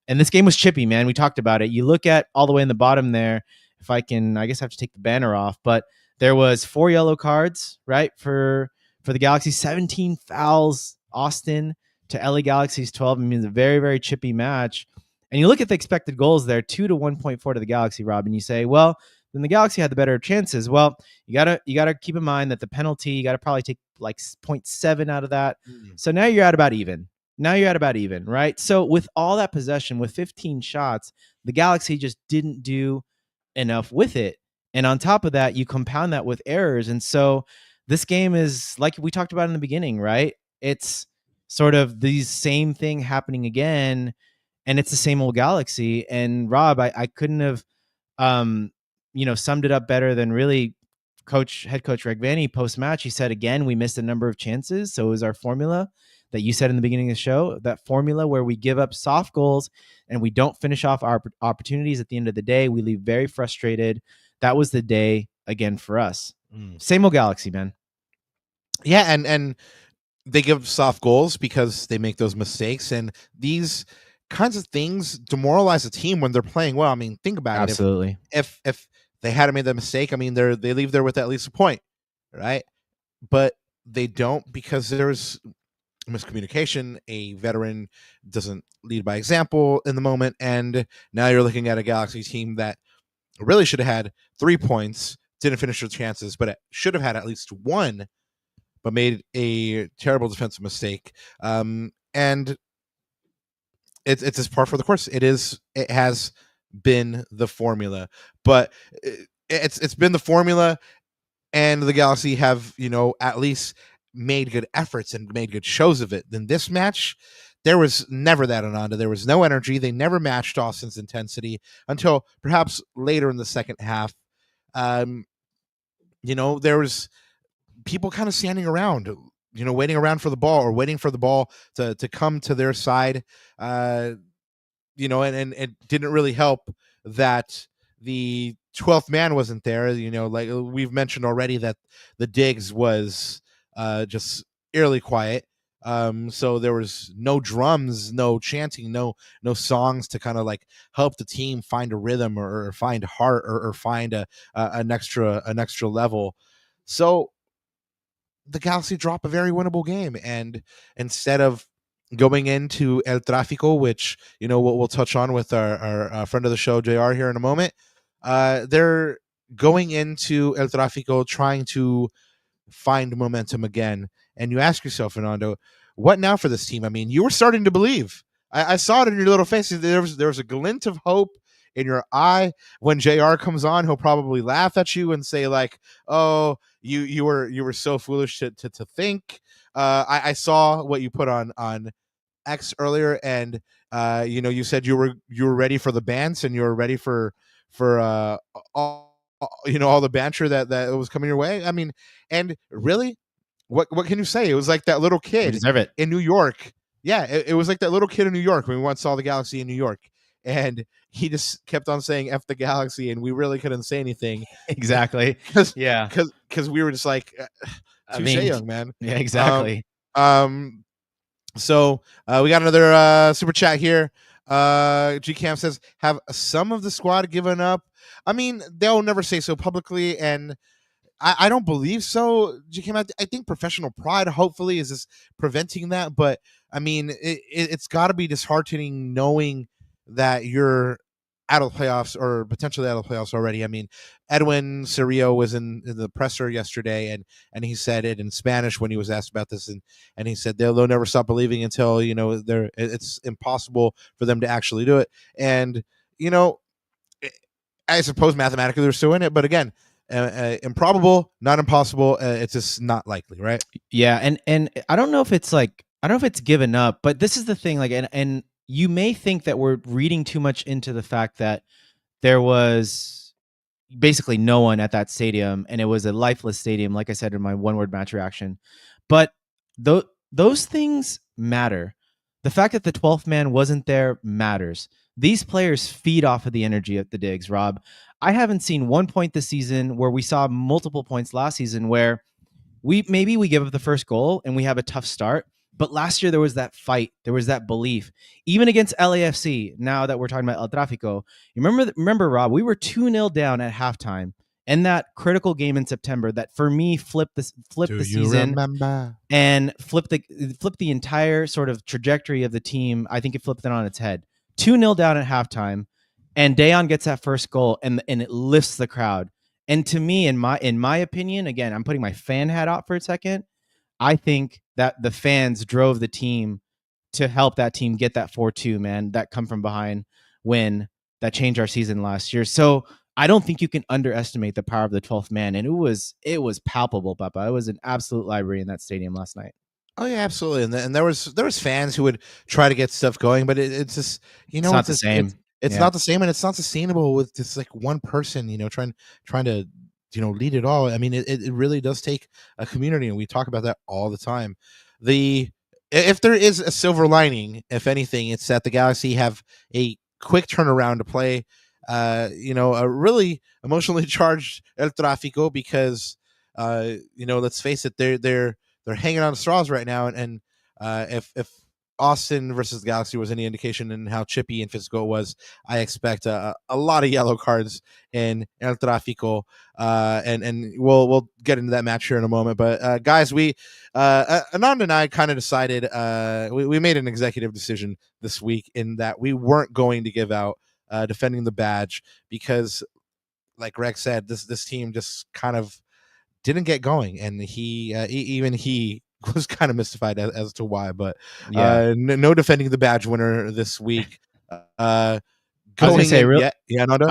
And this game was chippy, man. We talked about it. You look at all the way in the bottom there. If I guess I have to take the banner off, but there was 4 yellow cards, right? For the Galaxy, 17 fouls, Austin to LA Galaxy's 12. I mean, it's a very, very chippy match. And you look at the expected goals there, 2 to 1.4 to the Galaxy, Rob, and you say, well, then the Galaxy had the better chances. Well, you gotta keep in mind that the penalty, you gotta probably take like 0.7 out of that. So now you're at about even. Right? So with all that possession, with 15 shots, the Galaxy just didn't do enough with it. And on top of that, you compound that with errors. And so this game is like we talked about in the beginning, right? It's sort of the same thing happening again, and it's the same old Galaxy. And Rob, I couldn't have summed it up better than really head coach Regvani post-match. He said, again, we missed a number of chances. So it was our formula that you said in the beginning of the show, that formula where we give up soft goals and we don't finish off our opportunities at the end of the day. We leave very frustrated. That was the day again for us. Same old Galaxy, man. Yeah, and they give soft goals because they make those mistakes, and these kinds of things demoralize a team when they're playing well. I mean, think about it. Absolutely. If they hadn't made that mistake, I mean, they leave there with at least a point, right? But they don't, because there's miscommunication. A veteran doesn't lead by example in the moment, and now you're looking at a Galaxy team that really should have had 3 points, didn't finish their chances, but it should have had at least 1, but made a terrible defensive mistake. And it's just par for the course. It has been the formula, but it's been the formula, and the Galaxy have, at least made good efforts and made good shows of it. In this match, there was never that Ananda. There was no energy. They never matched Austin's intensity until perhaps later in the second half. There was people kind of standing around, waiting around for the ball, or waiting for the ball to come to their side. And it didn't really help that the 12th man wasn't there. Like we've mentioned already, that the digs was just eerily quiet. So there was no drums, no chanting, no songs to kind of like help the team find a rhythm, or find heart, or find an extra level. So the Galaxy drop a very winnable game, and instead of going into El Tráfico, which we'll touch on with our friend of the show JR here in a moment, they're going into El Tráfico trying to find momentum again. And you ask yourself, Fernando, what now for this team? I mean, you were starting to believe. I saw it in your little face. There was a glint of hope in your eye. When JR comes on, he'll probably laugh at you and say like, "Oh, you were so foolish to think." I saw what you put on X earlier, and you said you were ready for the bands, and you were ready for all the banter that was coming your way. I mean, and really, what can you say? It was like that little We kid deserve it. in New York. Yeah, it was like that little kid in New York when we once saw the Galaxy in New York, and he just kept on saying "F the Galaxy," and we really couldn't say anything Exactly. because Yeah. we were just like, touche, young man. Yeah, exactly. So we got another super chat here. GCam says, have some of the squad given up? I mean, they'll never say so publicly, and I don't believe so. GCam, I think professional pride hopefully is just preventing that, but I mean, it's got to be disheartening knowing that you're out of the playoffs, or potentially out of the playoffs already. I mean, Edwin Cerrillo was in the presser yesterday, and he said it in Spanish when he was asked about this, and he said they'll never stop believing until it's impossible for them to actually do it. And I suppose mathematically they're still in it, but again, improbable, not impossible. It's just not likely, right? Yeah, and I don't know if it's given up, but this is the thing. Like, and you may think that we're reading too much into the fact that there was basically no one at that stadium, and it was a lifeless stadium, like I said in my one-word match reaction. But those things matter. The fact that the 12th man wasn't there matters. These players feed off of the energy at the digs, Rob. I haven't seen one point this season where we saw multiple points last season where we give up the first goal and we have a tough start. But last year there was that fight, there was that belief. Even against LAFC, now that we're talking about El Trafico, you remember Rob, we were 2-0 down at halftime in that critical game in September that for me flipped the season and flipped the entire sort of trajectory of the team. I think it flipped it on its head. 2-0 down at halftime, and Dayon gets that first goal, and it lifts the crowd. And to me, in my opinion, again, I'm putting my fan hat out for a second, I think that the fans drove the team to help that team get that 4-2, man, that come from behind win that changed our season last year. So I don't think you can underestimate the power of the 12th man. And it was palpable, Papa. It was an absolute library in that stadium last night. Oh yeah, absolutely. And there was fans who would try to get stuff going, but it's just it's not the same. It's not the same, and it's not sustainable with just like one person, trying to lead it all. I mean, it really does take a community, and we talk about that all the time. If there is a silver lining, if anything, it's that the Galaxy have a quick turnaround to play a really emotionally charged El Trafico, because let's face it, they're hanging on straws right now, and if Austin versus the Galaxy was any indication in how chippy and physical it was, I expect a lot of yellow cards in El Trafico, and we'll get into that match here in a moment. But guys, we Ananda and I kind of decided, we made an executive decision this week in that we weren't going to give out defending the badge, because like Greg said, this team just kind of didn't get going, and he was kind of mystified as to why. But no defending the badge winner this week. going say in, Ananda?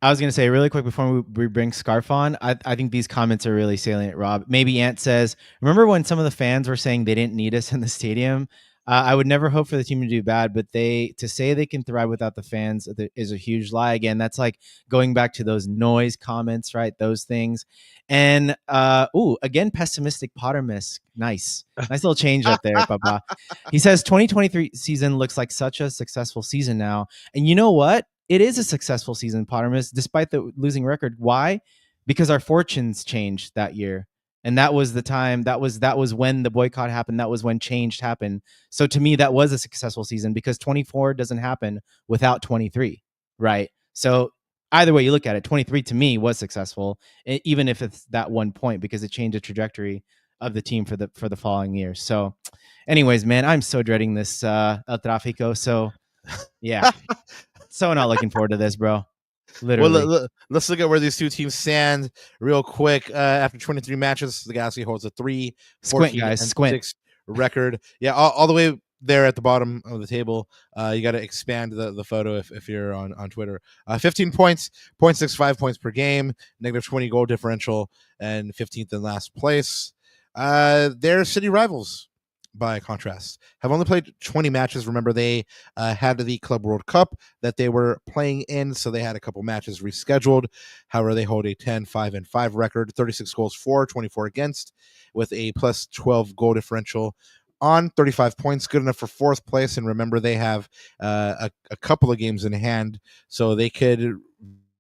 I was gonna say really quick before we bring Scarf on. I think these comments are really salient, Rob. Maybe Ant says, remember when some of the fans were saying they didn't need us in the stadium? I would never hope for the team to do bad, but to say they can thrive without the fans is a huge lie. Again, that's like going back to those noise comments, right? Those things. And again, pessimistic Pottermus. Nice little change up there, Papa. He says 2023 season looks like such a successful season now. And you know what? It is a successful season, Pottermus, despite the losing record. Why? Because our fortunes changed that year. And that was the time, that was when the boycott happened. That was when change happened. So to me, that was a successful season because 24 doesn't happen without 23, right? So either way you look at it, 23 to me was successful, even if it's that one point, because it changed the trajectory of the team for the following year. So anyways, man, I'm so dreading this El Tráfico. So yeah, so not looking forward to this, bro. Literally. Well, let's look at where these two teams stand real quick. After 23 matches, the Galaxy holds a 3-14-6 record. Yeah, all the way there at the bottom of the table. You got to expand the photo if you're on Twitter. 15 points, 0.65 points per game, negative 20 goal differential, and 15th in last place. They're city rivals. By contrast, have only played 20 matches. Remember, they had the Club World Cup that they were playing in, so they had a couple matches rescheduled. However, they hold a 10-5-5 record, 36 goals for, 24 against, with a plus 12 goal differential on 35 points, good enough for fourth place. And remember, they have a couple of games in hand, so they could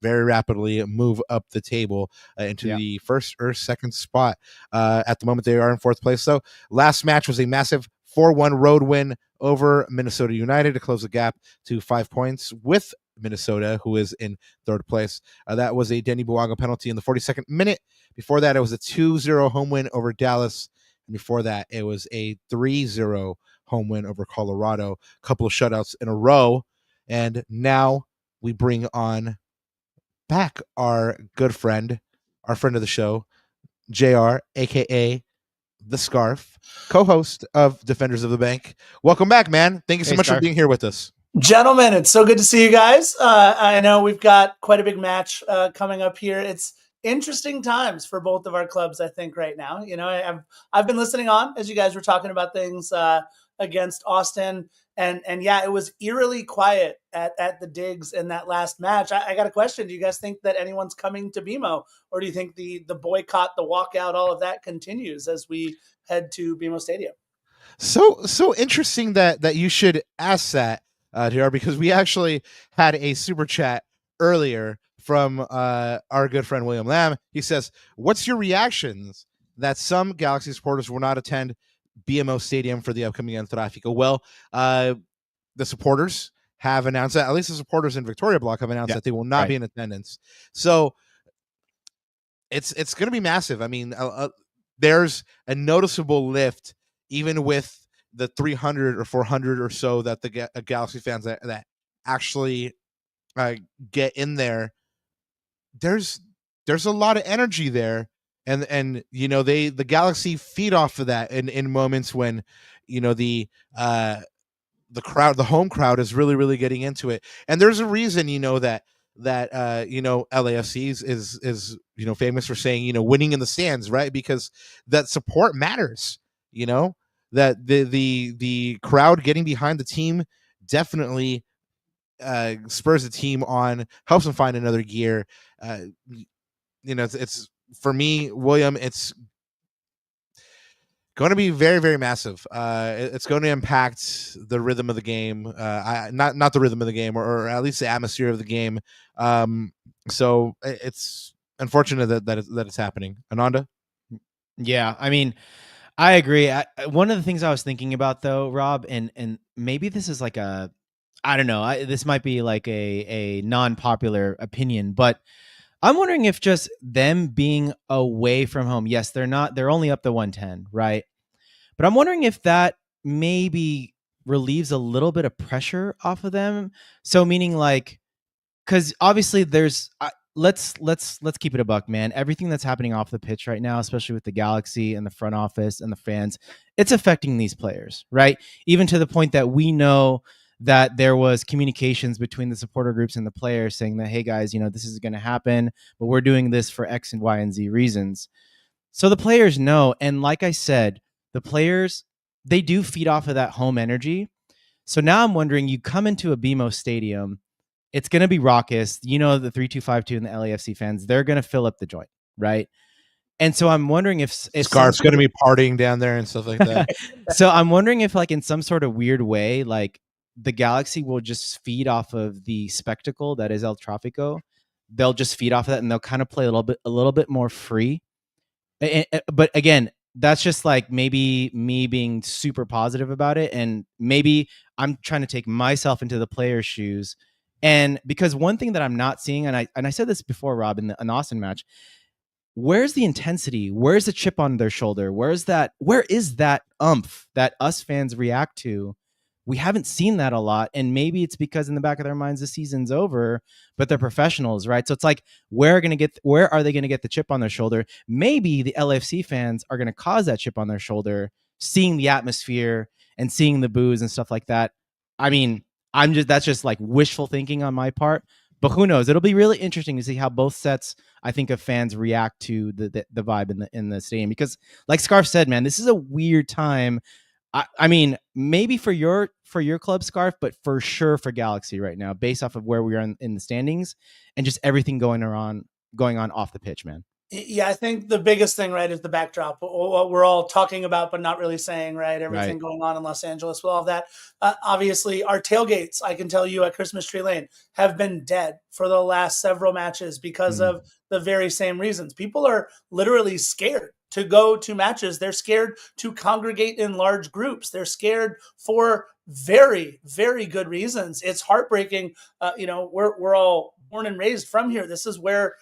very rapidly move up the table into the first or second spot. At the moment, they are in fourth place. So last match was a massive 4-1 road win over Minnesota United to close the gap to 5 points with Minnesota, who is in third place. That was a Denny Bouanga penalty in the 42nd minute. Before that, it was a 2-0 home win over Dallas. And before that, it was a 3-0 home win over Colorado. A couple of shutouts in a row. And now we bring on back our good friend, our friend of the show, JR, aka The Scarf, co-host of Defenders of the Bank. Welcome back, man. Thank you so much for being here with us. Gentlemen, it's so good to see you guys. I know we've got quite a big match coming up here. It's interesting times for both of our clubs, I think, right now. You know, I've been listening on as you guys were talking about things against Austin. And yeah, it was eerily quiet at the digs in that last match. I got a question. Do you guys think that anyone's coming to BMO, or do you think the boycott, the walkout, all of that continues as we head to BMO Stadium? So interesting that you should ask that, JR, because we actually had a super chat earlier from our good friend William Lamb. He says, what's your reactions that some Galaxy supporters will not attend BMO Stadium for the upcoming Trafico? Well, the supporters have announced that, at least the supporters in Victoria Block have announced that they will not be in attendance. So it's going to be massive. I mean, there's a noticeable lift, even with the 300 or 400 or so that the Galaxy fans that actually get in there. There's a lot of energy there. And you know, the Galaxy feed off of that in moments when, you know, the crowd, the home crowd, is really getting into it. And there's a reason, you know, that you know, LAFC is you know, famous for saying, you know, winning in the stands, right? Because that support matters. You know, that the crowd getting behind the team definitely spurs the team on, helps them find another gear. You know, it's for me, William, it's going to be very massive. It's going to impact the rhythm of the game. Not the rhythm of the game, or at least the atmosphere of the game. So it's unfortunate that it's happening. Ananda? Yeah, I mean, I agree. One of the things I was thinking about, though, Rob, and maybe this is like I don't know, this might be like a non-popular opinion, but I'm wondering if just them being away from home, yes, they're only up to 110, right? But I'm wondering if that maybe relieves a little bit of pressure off of them. So meaning like, because obviously there's, let's keep it a buck, man. Everything that's happening off the pitch right now, especially with the Galaxy and the front office and the fans, it's affecting these players, right? Even to the point that we know that there was communications between the supporter groups and the players saying that, hey guys, this is going to happen, but we're doing this for X and Y and Z reasons. So the players know. And like I said, the players, they do feed off of that home energy. So now I'm wondering, you come into a BMO Stadium, it's going to be raucous. The 3252 and the LAFC fans, they're going to fill up the joint, right? And so I'm wondering if Scarf's going to be partying down there and stuff like that. So I'm wondering if, like, in some sort of weird way, like the Galaxy will just feed off of the spectacle that is El Tráfico. They'll just feed off of that, and they'll kind of play a little bit more free. But again, that's just like maybe me being super positive about it, and maybe I'm trying to take myself into the player's shoes. And because one thing that I'm not seeing, and I said this before, Rob, in an Austin match, where's the intensity? Where's the chip on their shoulder? Where is that umph that us fans react to? We haven't seen that a lot. And maybe it's because in the back of their minds, the season's over, but they're professionals, right? So it's like, where are they going to get the chip on their shoulder? Maybe the LAFC fans are going to cause that chip on their shoulder, seeing the atmosphere and seeing the boos and stuff like that. I mean, that's just like wishful thinking on my part, but who knows? It'll be really interesting to see how both sets, I think, of fans react to the vibe in the stadium, because like Scarf said, man, this is a weird time. I mean, maybe for your club, Scarf, but for sure for Galaxy right now, based off of where we are in the standings and just everything going on off the pitch, man. Yeah, I think the biggest thing, right, is the backdrop. What we're all talking about, but not really saying, right? Everything going on in Los Angeles with all of that. Obviously, our tailgates, I can tell you, at Christmas Tree Lane have been dead for the last several matches because of the very same reasons. People are literally scared to go to matches. They're scared to congregate in large groups. They're scared for very, very good reasons. It's heartbreaking. We're all born and raised from here. This is where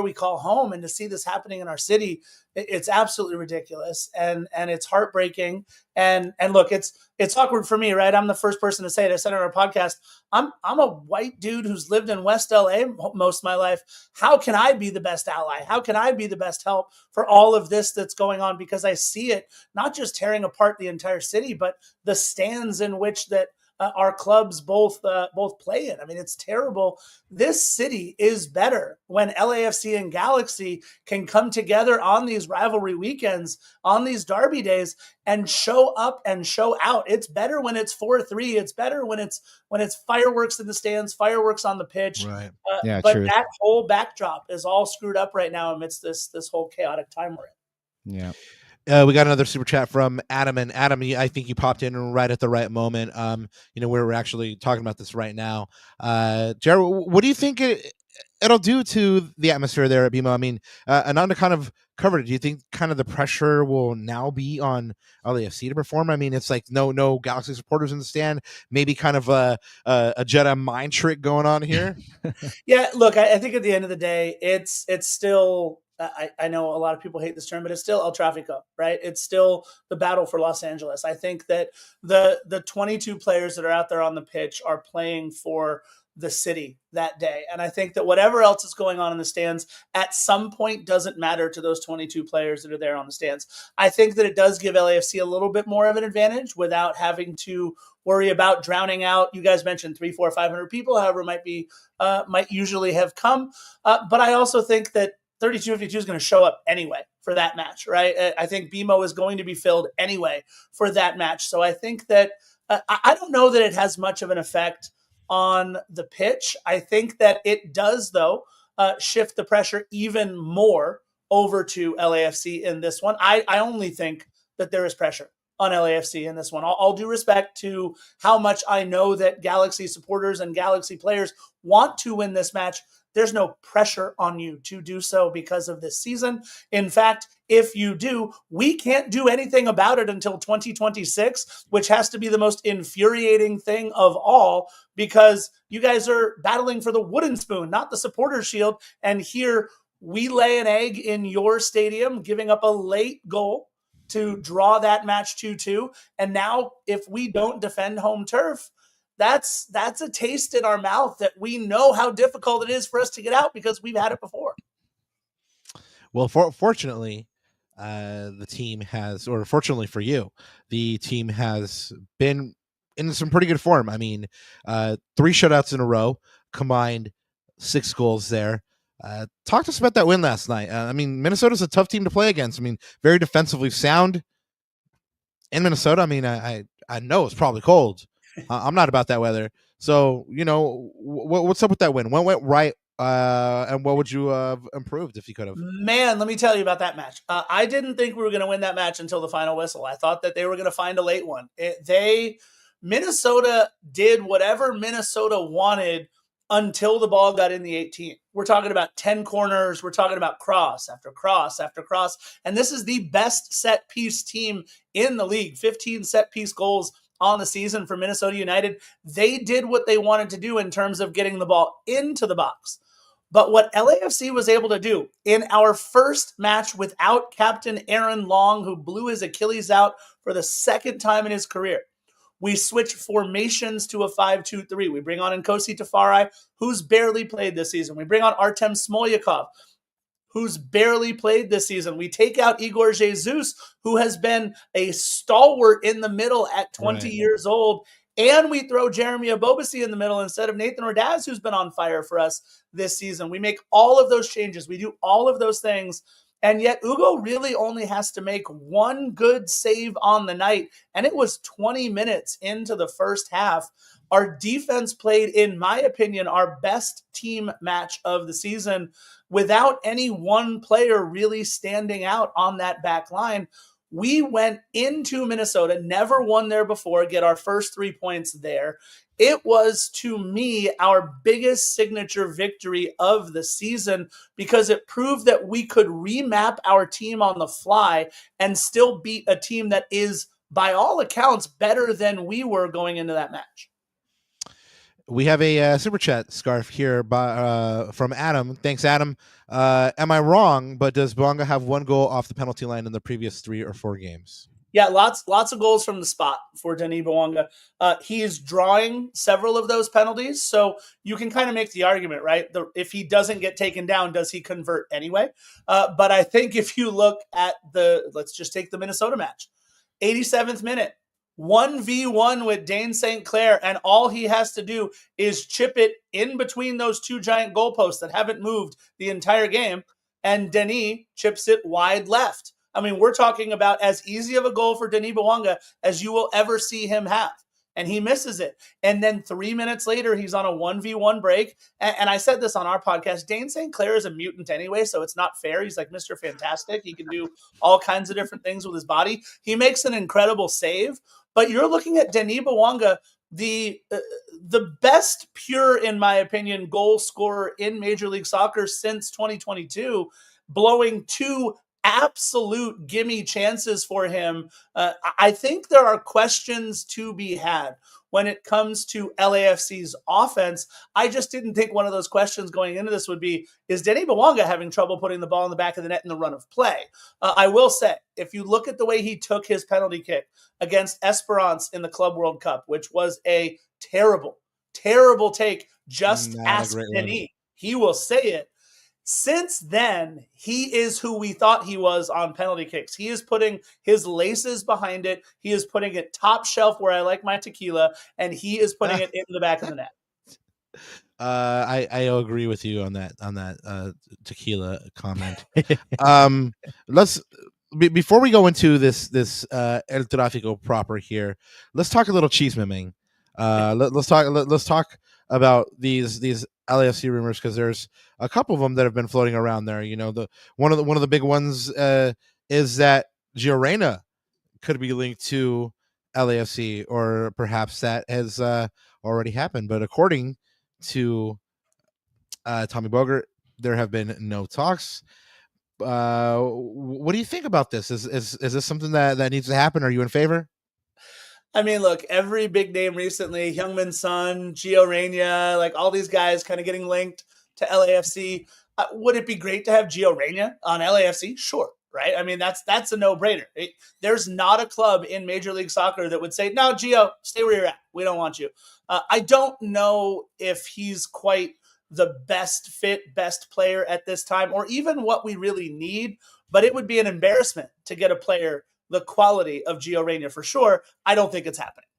we call home, and to see this happening in our city, it's absolutely ridiculous, and it's heartbreaking. And look, it's awkward for me, right? I'm the first person to say it. I said on our podcast, I'm a white dude who's lived in West LA most of my life. How can I be the best ally? How can I be the best help for all of this that's going on? Because I see it not just tearing apart the entire city, but the stands in which that our clubs both play in. I mean, it's terrible. This city is better when LAFC and Galaxy can come together on these rivalry weekends, on these derby days, and show up and show out. It's better when it's 4-3. It's better when it's fireworks in the stands, fireworks on the pitch. Right. But true. that whole backdrop is all screwed up right now amidst this whole chaotic time we're in. Yeah. We got another super chat from Adam, and Adam, I think you popped in right at the right moment. We're actually talking about this right now. Jared, what do you think it'll do to the atmosphere there at BMO? I mean, Ananda kind of covered it. Do you think kind of the pressure will now be on LAFC to perform? I mean, it's like no Galaxy supporters in the stand. Maybe kind of a Jedi mind trick going on here. Yeah, look, I think at the end of the day, it's still. I know a lot of people hate this term, but it's still El Trafico, right? It's still the battle for Los Angeles. I think that the 22 players that are out there on the pitch are playing for the city that day. And I think that whatever else is going on in the stands at some point doesn't matter to those 22 players that are there on the stands. I think that it does give LAFC a little bit more of an advantage without having to worry about drowning out. You guys mentioned 300, 400, 500 people, however might usually have come. But I also think that 3252 is going to show up anyway for that match, right? I think BMO is going to be filled anyway for that match. So I think that I don't know that it has much of an effect on the pitch. I think that it does, though, shift the pressure even more over to LAFC in this one. I only think that there is pressure on LAFC in this one. All due respect to how much I know that Galaxy supporters and Galaxy players want to win this match. There's no pressure on you to do so because of this season. In fact, if you do, we can't do anything about it until 2026, which has to be the most infuriating thing of all, because you guys are battling for the wooden spoon, not the supporter shield. And here we lay an egg in your stadium, giving up a late goal to draw that match 2-2. And now if we don't defend home turf, that's a taste in our mouth that we know how difficult it is for us to get out because we've had it before. Well, fortunately, the team has, or fortunately for you, the team has been in some pretty good form. I mean, 3 shutouts in a row, combined 6 goals there. Talk to us about that win last night. I mean, Minnesota's a tough team to play against. I mean, very defensively sound in Minnesota. I mean, I know it's probably cold. I'm not about that weather. So, what's up with that win? What went right? And what would you have improved if you could have? Man, let me tell you about that match. I didn't think we were going to win that match until the final whistle. I thought that they were going to find a late one. Minnesota did whatever Minnesota wanted until the ball got in the 18. We're talking about 10 corners. We're talking about cross after cross after cross. And this is the best set piece team in the league. 15 set piece goals on the season for Minnesota United. They did what they wanted to do in terms of getting the ball into the box. But what LAFC was able to do in our first match without Captain Aaron Long, who blew his Achilles out for the second time in his career, we switch formations to a 5-2-3. We bring on Nkosi Tafari, who's barely played this season. We bring on Artem Smolyakov, who's barely played this season. We take out Igor Jesus, who has been a stalwart in the middle at 20 years old. And we throw Jeremy Abobasi in the middle instead of Nathan Ordaz, who's been on fire for us this season. We make all of those changes. We do all of those things. And yet Ugo really only has to make one good save on the night. And it was 20 minutes into the first half. Our defense played, in my opinion, our best team match of the season without any one player really standing out on that back line. We went into Minnesota, never won there before, get our first 3 points there. It was, to me, our biggest signature victory of the season because it proved that we could remap our team on the fly and still beat a team that is, by all accounts, better than we were going into that match. We have a super chat scarf here from Adam. Thanks, Adam. Am I wrong? But does Bouanga have 1 goal off the penalty line in the previous 3 or 4 games? Yeah, lots of goals from the spot for Denis Bouanga. He is drawing several of those penalties, so you can kind of make the argument, right? If he doesn't get taken down, does he convert anyway? But I think if you look at let's just take the Minnesota match, 87th minute, 1v1 with Dane St. Clair, and all he has to do is chip it in between those 2 giant goalposts that haven't moved the entire game, and Denis chips it wide left. I mean, we're talking about as easy of a goal for Denis Bouanga as you will ever see him have. And he misses it. And then 3 minutes later, he's on a 1v1 break. And I said this on our podcast, Dane St. Clair is a mutant anyway, so it's not fair. He's like Mr. Fantastic. He can do all kinds of different things with his body. He makes an incredible save. But you're looking at Denis Bouanga, the best pure, in my opinion, goal scorer in Major League Soccer since 2022, blowing 2 absolute gimme chances for him. I think there are questions to be had when it comes to LAFC's offense. I just didn't think one of those questions going into this would be, is Denis Bouanga having trouble putting the ball in the back of the net in the run of play? I will say, if you look at the way he took his penalty kick against Esperance in the Club World Cup, which was a terrible, terrible take, just ask Denis. He will say it. Since then, he is who we thought he was on penalty kicks. He is putting his laces behind it. He is putting it top shelf where I like my tequila, and he is putting it into the back of the net. I agree with you on that tequila comment. Before we go into this El Tráfico proper here, let's talk a little cheese mimming. Let's talk about these LAFC rumors, because there's a couple of them that have been floating around there. You know, one of the big ones is that Gio Reyna could be linked to LAFC, or perhaps that has already happened. But according to Tommy Bogert, there have been no talks. What do you think about this? Is this something that needs to happen? Are you in favor? I mean, look, every big name recently, Heung-min Son, Gio Reyna, like all these guys kind of getting linked to LAFC. Would it be great to have Gio Reyna on LAFC? Sure, right? I mean, that's a no-brainer. There's not a club in Major League Soccer that would say, no, Gio, stay where you're at. We don't want you. I don't know if he's quite the best fit, best player at this time, or even what we really need, but it would be an embarrassment to get a player the quality of Gio Reyna for sure. I don't think it's happening.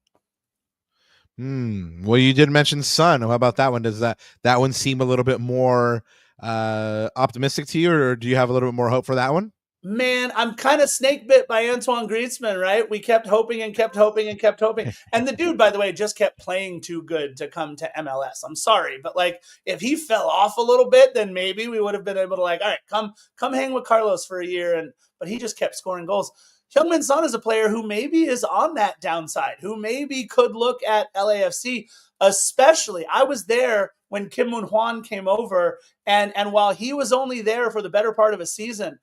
Well, you did mention Sun. How about that one? Does that one seem a little bit more optimistic to you, or do you have a little bit more hope for that one? Man, I'm kind of snake bit by Antoine Griezmann, right? We kept hoping and kept hoping and kept hoping. And the dude, by the way, just kept playing too good to come to MLS. I'm sorry, but like if he fell off a little bit, then maybe we would have been able to like, all right, come hang with Carlos for a year. But he just kept scoring goals. Heung-min Son is a player who maybe is on that downside, who maybe could look at LAFC, especially. I was there when Kim Moon-hwan came over, and while he was only there for the better part of a season,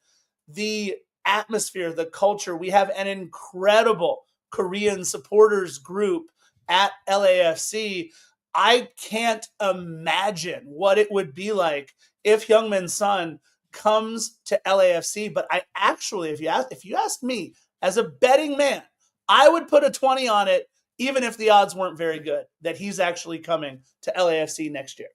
the atmosphere, the culture, we have an incredible Korean supporters group at LAFC. I can't imagine what it would be like if Heung-min Son comes to LAFC. But I actually, if you ask me as a betting man, I would put a 20 on it, even if the odds weren't very good, that he's actually coming to LAFC next year.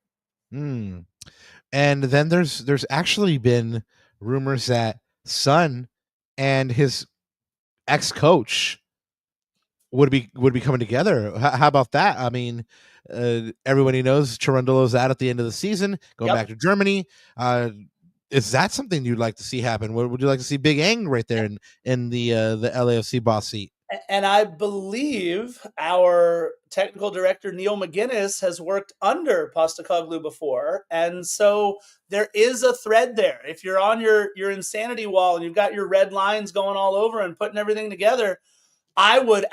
And then there's actually been rumors that Son and his ex-coach would be coming together. How about that? I mean, everybody knows Cherundolo's out at the end of the season, going back to Germany. Is that something you'd like to see happen? Would you like to see Big Ang right there in the LAFC boss seat? And I believe our technical director, Neil McGuinness, has worked under Postecoglou before. And so there is a thread there. If you're on your insanity wall and you've got your red lines going all over and putting everything together, I would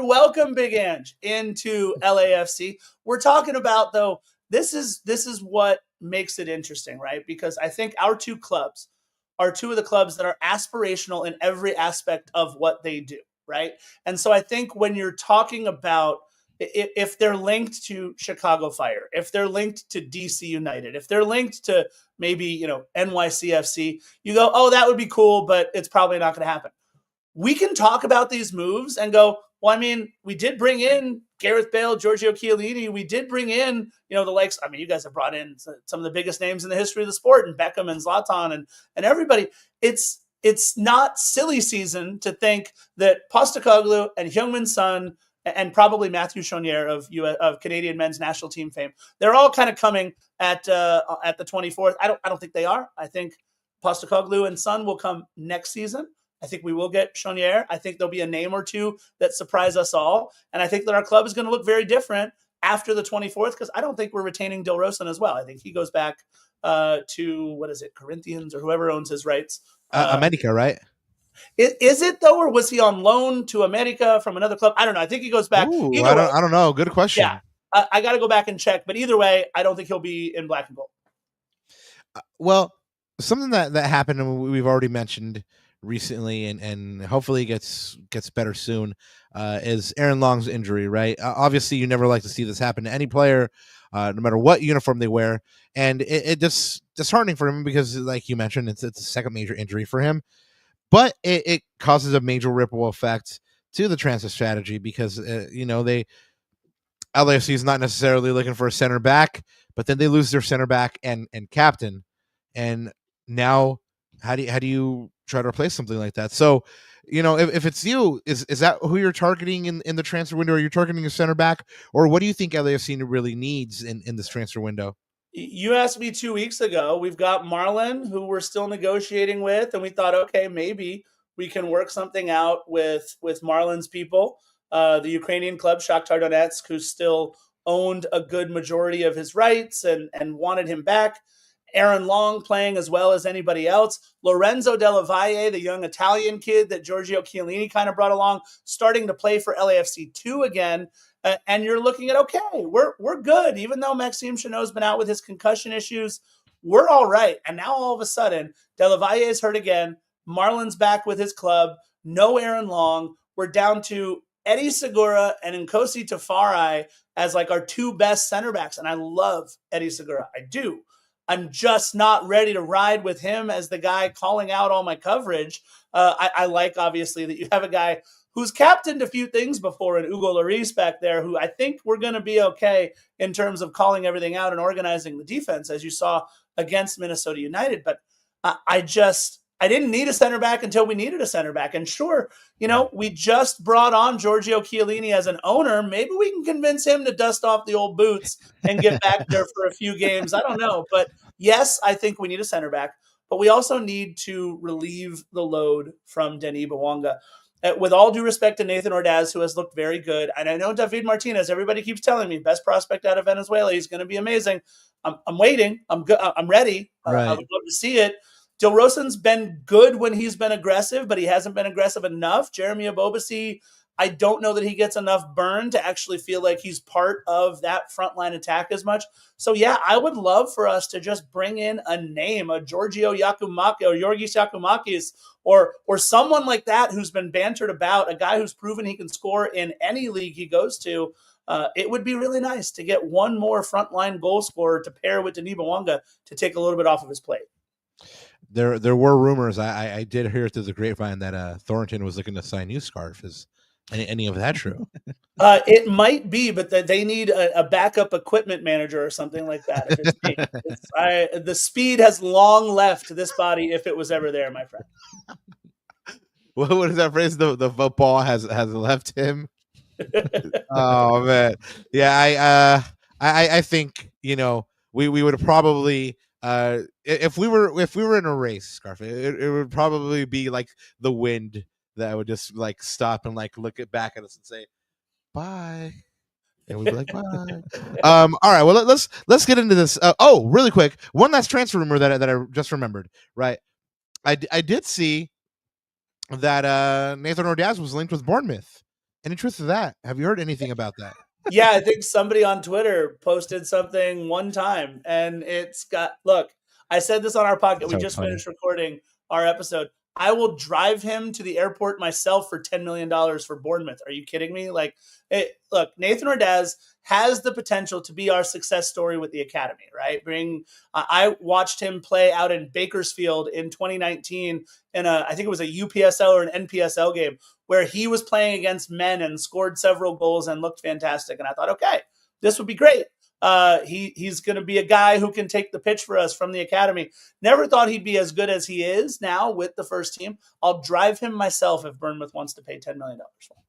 welcome Big Ange into LAFC. We're talking about, though, this is what makes it interesting, right? Because I think our two clubs are two of the clubs that are aspirational in every aspect of what they do, right? And so I think when you're talking about if they're linked to Chicago Fire, if they're linked to DC United, if they're linked to maybe, NYCFC, you go, oh, that would be cool, but it's probably not going to happen. We can talk about these moves and go, well, I mean, we did bring in Gareth Bale, Giorgio Chiellini. We did bring in, the likes. I mean, you guys have brought in some of the biggest names in the history of the sport, and Beckham and Zlatan and everybody. It's not silly season to think that Postecoglou and Heung-min Son and probably Matthew Chonier of Canadian men's national team fame, they're all kind of coming at the 24th. I don't think they are. I think Postecoglou and Son will come next season. I think we will get Chonier. I think there'll be a name or two that surprise us all. And I think that our club is going to look very different after the 24th, because I don't think we're retaining Dilrosun as well. I think he goes back to, Corinthians or whoever owns his rights. America, right? Is it, though, or was he on loan to America from another club? I don't know. I think he goes back. Ooh, I don't know. Good question. Yeah, I got to go back and check. But either way, I don't think he'll be in black and gold. Well, something that happened, and we've already mentioned recently, and hopefully gets better soon, is Aaron Long's injury, right? Obviously, you never like to see this happen to any player, no matter what uniform they wear, and it just disheartening for him because, like you mentioned, it's a second major injury for him, but it causes a major ripple effect to the transfer strategy because LAFC is not necessarily looking for a center back, but then they lose their center back and captain, and now how do you try to replace something like that? So, if it's you, is that who you're targeting in the transfer window? Are you targeting a center back, or what do you think LAFC really needs in this transfer window? You asked me 2 weeks ago. We've got Marlon, who we're still negotiating with, and we thought, okay, maybe we can work something out with Marlon's people. The Ukrainian club, Shakhtar Donetsk, who still owned a good majority of his rights and wanted him back. Aaron Long playing as well as anybody else. Lorenzo Della Valle, the young Italian kid that Giorgio Chiellini kind of brought along, starting to play for LAFC 2 again. And you're looking at, okay, we're good. Even though Maxime Chanot's been out with his concussion issues, we're all right. And now all of a sudden, Della Valle is hurt again. Marlon's back with his club. No Aaron Long. We're down to Eddie Segura and Nkosi Tafari as like our two best center backs. And I love Eddie Segura. I do. I'm just not ready to ride with him as the guy calling out all my coverage. I like, obviously, that you have a guy who's captained a few things before in Hugo Lloris back there, who I think we're going to be okay in terms of calling everything out and organizing the defense, as you saw against Minnesota United. But I I didn't need a center back until we needed a center back. And sure, we just brought on Giorgio Chiellini as an owner. Maybe we can convince him to dust off the old boots and get back there for a few games. I don't know. But yes, I think we need a center back. But we also need to relieve the load from Denis Bouanga. With all due respect to Nathan Ordaz, who has looked very good, and I know David Martinez, everybody keeps telling me, best prospect out of Venezuela, he's going to be amazing. I'm waiting. I'm good. I'm ready. Right. I would love to see it. Dilrosun's been good when he's been aggressive, but he hasn't been aggressive enough. Jeremy Abobasi, I don't know that he gets enough burn to actually feel like he's part of that frontline attack as much. So, yeah, I would love for us to just bring in a name, a Giorgio Yakumaki or Yorgis Yakumakis or someone like that who's been bantered about, a guy who's proven he can score in any league he goes to. It would be really nice to get one more frontline goal scorer to pair with Denis Bouanga to take a little bit off of his plate. There were rumors. I did hear through the grapevine that Thornton was looking to sign you, Scarf. Is any of that true? It might be, but they need a backup equipment manager or something like that. If it's me. The speed has long left this body if it was ever there, my friend. What is that phrase? The football has left him. Oh man, yeah. I think we would probably if we were in a race, Scarf, it would probably be like the wind that would just like stop and like look back at us and say bye, and we'd be like bye. All right, well let's get into this. Really quick, one last transfer rumor that I just remembered. Right, I did see that Nathan Ordaz was linked with Bournemouth. Any truth to that? Have you heard anything about that? Yeah, I think somebody on Twitter posted something one time, and it's got. Look, I said this on our podcast. We just finished recording our episode. I will drive him to the airport myself for $10 million for Bournemouth. Are you kidding me? Look, Nathan Ordaz has the potential to be our success story with the academy, right? I watched him play out in Bakersfield in 2019 in I think it was a UPSL or an NPSL game where he was playing against men and scored several goals and looked fantastic. And I thought, okay, this would be great. He's going to be a guy who can take the pitch for us from the academy. Never thought he'd be as good as he is now with the first team. I'll drive him myself if Bournemouth wants to pay $10 million for him.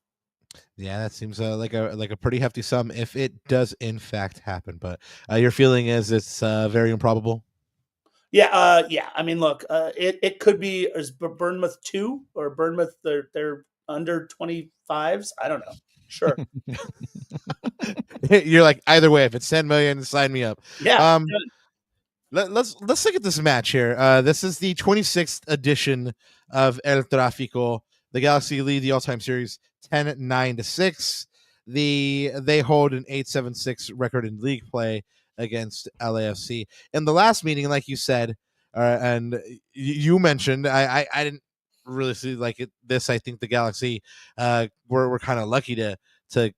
Yeah, that seems like a pretty hefty sum if it does in fact happen. But your feeling is it's very improbable. Yeah. I mean, look, it could be Bournemouth 2 or Bournemouth they're under 25s. I don't know. Sure. You're like, either way, if it's 10 million, sign me up. Yeah. Let's look at this match here. This is the 26th edition of El Tráfico. The Galaxy lead the all-time series 10-9-6. They hold an 8-7-6 record in league play against LAFC. In the last meeting, like you said, and you mentioned, I didn't really see like this. I think the Galaxy were kind of lucky to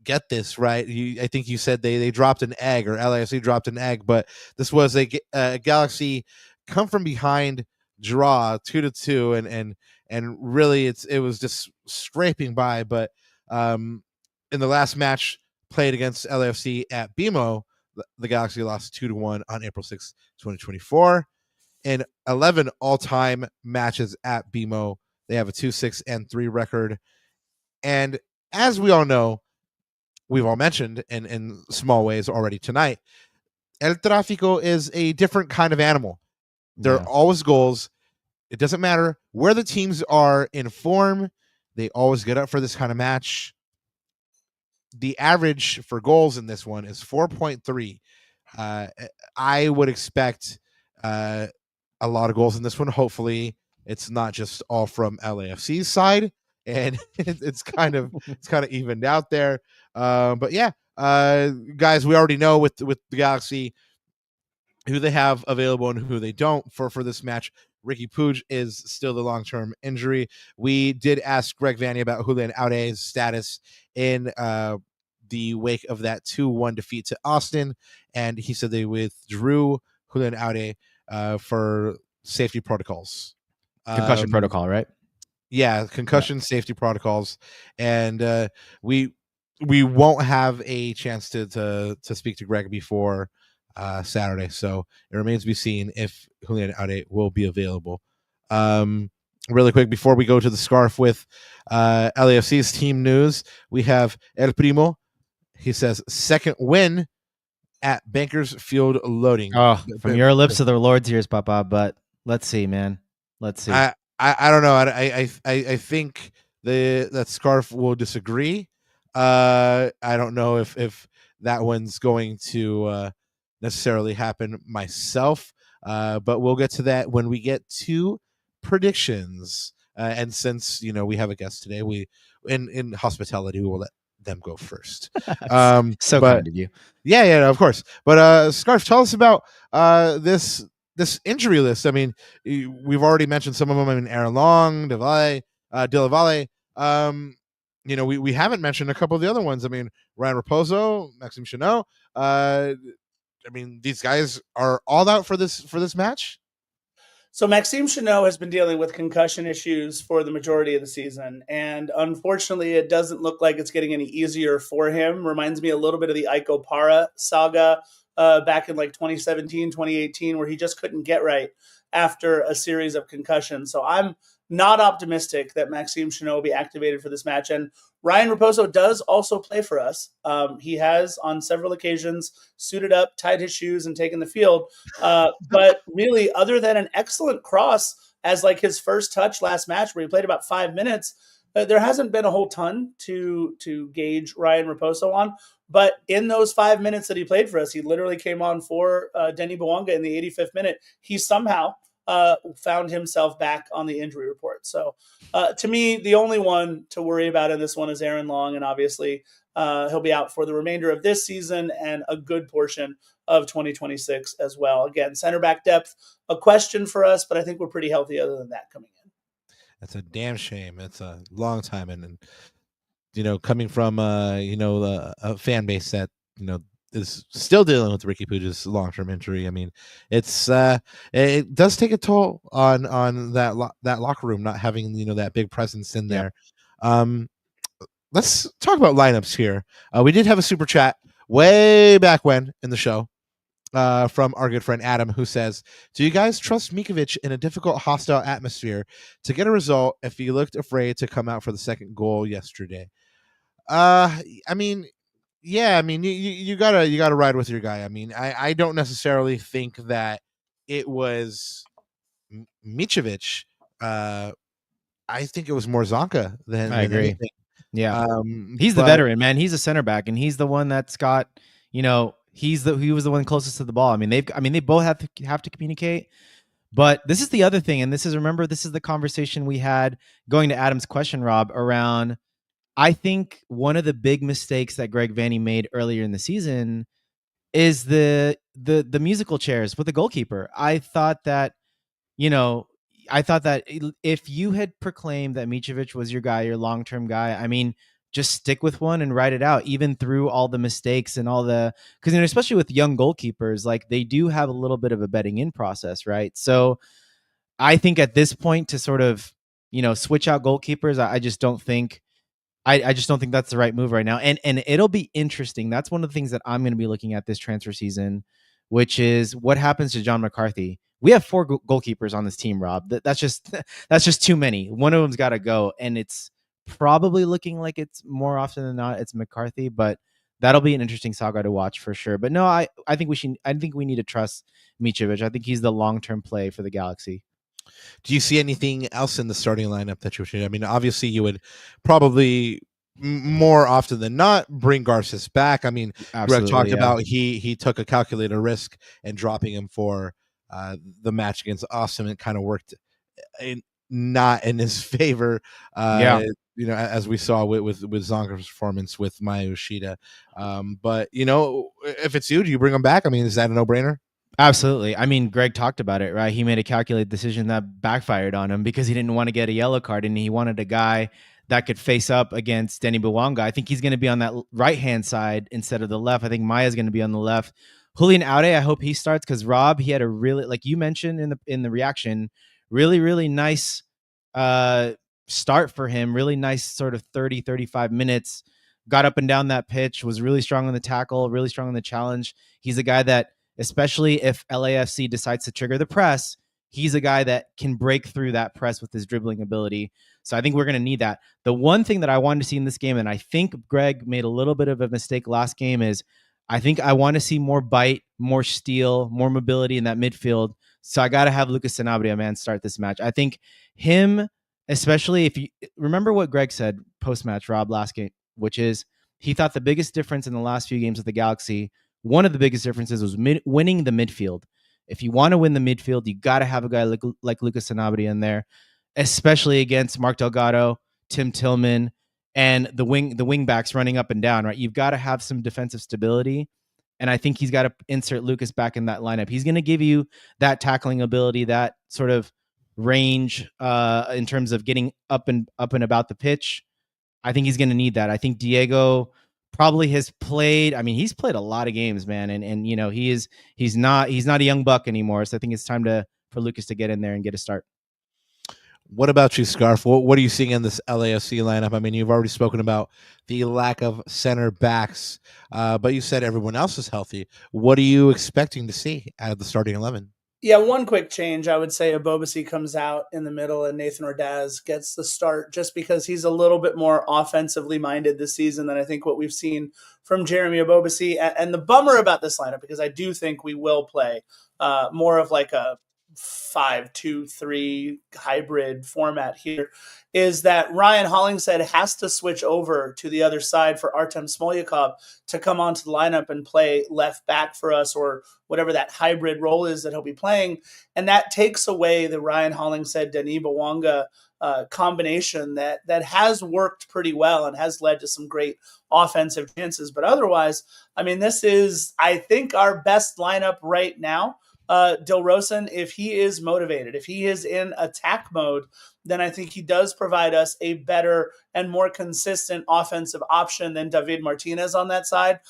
get this right. I think you said they dropped an egg, or LAFC dropped an egg, but this was a Galaxy come from behind draw 2-2, and really it was just scraping by. But in the last match played against LAFC at BMO, the Galaxy lost 2-1 on April 6, 2024. In 11 all-time matches at BMO, they have a 2-6-3 record. And as we all know, we've all mentioned in small ways already tonight, El Tráfico is a different kind of animal. There are always goals. It doesn't matter where the teams are in form. They always get up for this kind of match. The average for goals in this one is 4.3. I would expect a lot of goals in this one. Hopefully, it's not just all from LAFC's side, and it's kind of evened out there. But yeah, guys, we already know with the Galaxy who they have available and who they don't for this match. Ricky Puig is still the long-term injury. We did ask Greg Vanny about Julian Aude's status in the wake of that 2-1 defeat to Austin, and he said they withdrew Julian Aude for safety protocols. Concussion protocol, right? Yeah, concussion safety protocols, and we won't have a chance to speak to Greg before Saturday, so it remains to be seen if Julian Aude will be available. Really quick before we go to the scarf with LAFC's team news, we have El Primo. He says second win at Bankers Field Loading. Oh, from your lips to the Lord's ears, Papa. But let's see, man. Let's see. I don't know. I think that Scarf will disagree. I don't know if that one's going to necessarily happen myself. But we'll get to that when we get to predictions. And since we have a guest today, we in hospitality we will let them go first. So kind of you. Yeah, of course. But Scarf, tell us about this injury list. I mean, we've already mentioned some of them. I mean, Aaron Long, Dillavalle. We haven't mentioned a couple of the other ones. I mean, Ryan Raposo, Maxime Chanot. I mean, these guys are all out for this match. So Maxime Chanot has been dealing with concussion issues for the majority of the season, and unfortunately, it doesn't look like it's getting any easier for him. Reminds me a little bit of the Iko Para saga back in like 2017, 2018, where he just couldn't get right after a series of concussions. So I'm not optimistic that Maxime Chanot will be activated for this match. And Ryan Raposo does also play for us. He has on several occasions suited up, tied his shoes, and taken the field. But really, other than an excellent cross as like his first touch last match where he played about 5 minutes, there hasn't been a whole ton to gauge Ryan Raposo on. But in those 5 minutes that he played for us, he literally came on for Denny Bouanga in the 85th minute. He somehow found himself back on the injury report. So to me, the only one to worry about in this one is Aaron Long. And obviously he'll be out for the remainder of this season and a good portion of 2026 as well. Again, center back depth, a question for us, but I think we're pretty healthy other than that coming in. That's a damn shame. It's a long time. And coming from, a fan base that, is still dealing with Ricky Puig's long-term injury. I mean, it does take a toll on that locker room, not having that big presence in there. Let's talk about lineups here. We did have a super chat way back when in the show from our good friend Adam, who says, "Do you guys trust Micovic in a difficult, hostile atmosphere to get a result if he looked afraid to come out for the second goal yesterday?" I mean. Yeah, I mean, you gotta ride with your guy. I mean, I don't necessarily think that it was Micovic. I think it was more Zanka than I agree. anything. Yeah, he's the veteran, man. He's a center back, and he's the one that's got he was the one closest to the ball. I mean, they both have to communicate. But this is the other thing, and this is the conversation we had going to Adam's question, Rob, around. I think one of the big mistakes that Greg Vanney made earlier in the season is the musical chairs with the goalkeeper. I thought that if you had proclaimed that Micovic was your guy, your long-term guy, I mean, just stick with one and ride it out, even through all the mistakes and all the, because especially with young goalkeepers, like they do have a little bit of a bedding in process, right? So I think at this point to sort of switch out goalkeepers, I just don't think. I just don't think that's the right move right now. And it'll be interesting. That's one of the things that I'm going to be looking at this transfer season, which is what happens to John McCarthy. We have 4 goalkeepers on this team, Rob. That's just too many. One of them's got to go. And it's probably looking like it's more often than not, it's McCarthy, but that'll be an interesting saga to watch for sure. But no, I think we need to trust Micovic. I think he's the long-term play for the Galaxy. Do you see anything else in the starting lineup that you would? I mean, obviously, you would probably more often than not bring Garces back. I mean, Greg talked about he took a calculated risk and dropping him for the match against Austin. It kind of worked not in his favor. As we saw with Zonka's performance with Maya Yoshida. But if it's you, do you bring him back? I mean, is that a no-brainer? Absolutely. I mean, Greg talked about it, right? He made a calculated decision that backfired on him because he didn't want to get a yellow card and he wanted a guy that could face up against Denny Bouanga. I think he's going to be on that right-hand side instead of the left. I think Maya's going to be on the left. Julian Aude, I hope he starts because Rob, he had a really, like you mentioned in the reaction, really, really nice start for him. Really nice sort of 30, 35 minutes. Got up and down that pitch, was really strong on the tackle, really strong on the challenge. He's a guy that, especially if LAFC decides to trigger the press, he's a guy that can break through that press with his dribbling ability. So I think we're going to need that. The one thing that I wanted to see in this game, and I think Greg made a little bit of a mistake last game, is I think I want to see more bite, more steal, more mobility in that midfield. So I got to have Lucas Sanabria, man, start this match. I think him, especially if you remember what Greg said post-match, Rob, last game, which is he thought the biggest difference in the last few games with the Galaxy, one of the biggest differences was winning the midfield. If you want to win the midfield, you got to have a guy like Lucas Sanabria in there, especially against Mark Delgado, Tim Tillman, and the wing backs running up and down, right? You've got to have some defensive stability. And I think he's got to insert Lucas back in that lineup. He's going to give you that tackling ability, that sort of range in terms of getting up and about the pitch. I think he's going to need that. I think Diego probably has played. I mean, he's played a lot of games, man, and you know he's not a young buck anymore. So I think it's time for Lucas to get in there and get a start. What about you, Scarf? What are you seeing in this LAFC lineup? I mean, you've already spoken about the lack of center backs, but you said everyone else is healthy. What are you expecting to see out of the starting 11? Yeah, one quick change. I would say Abobasi comes out in the middle and Nathan Ordaz gets the start just because he's a little bit more offensively minded this season than I think what we've seen from Jeremy Abobasi. And the bummer about this lineup, because I do think we will play more of like a 5-2-3 hybrid format here, is that Ryan Hollingshead has to switch over to the other side for Artem Smolyakov to come onto the lineup and play left back for us, or whatever that hybrid role is that he'll be playing. And that takes away the Ryan Hollingshead, Denis Bouanga combination that has worked pretty well and has led to some great offensive chances. But otherwise, I mean, this is, I think, our best lineup right now. Dilrosun, if he is motivated, if he is in attack mode, then I think he does provide us a better and more consistent offensive option than David Martinez on that side.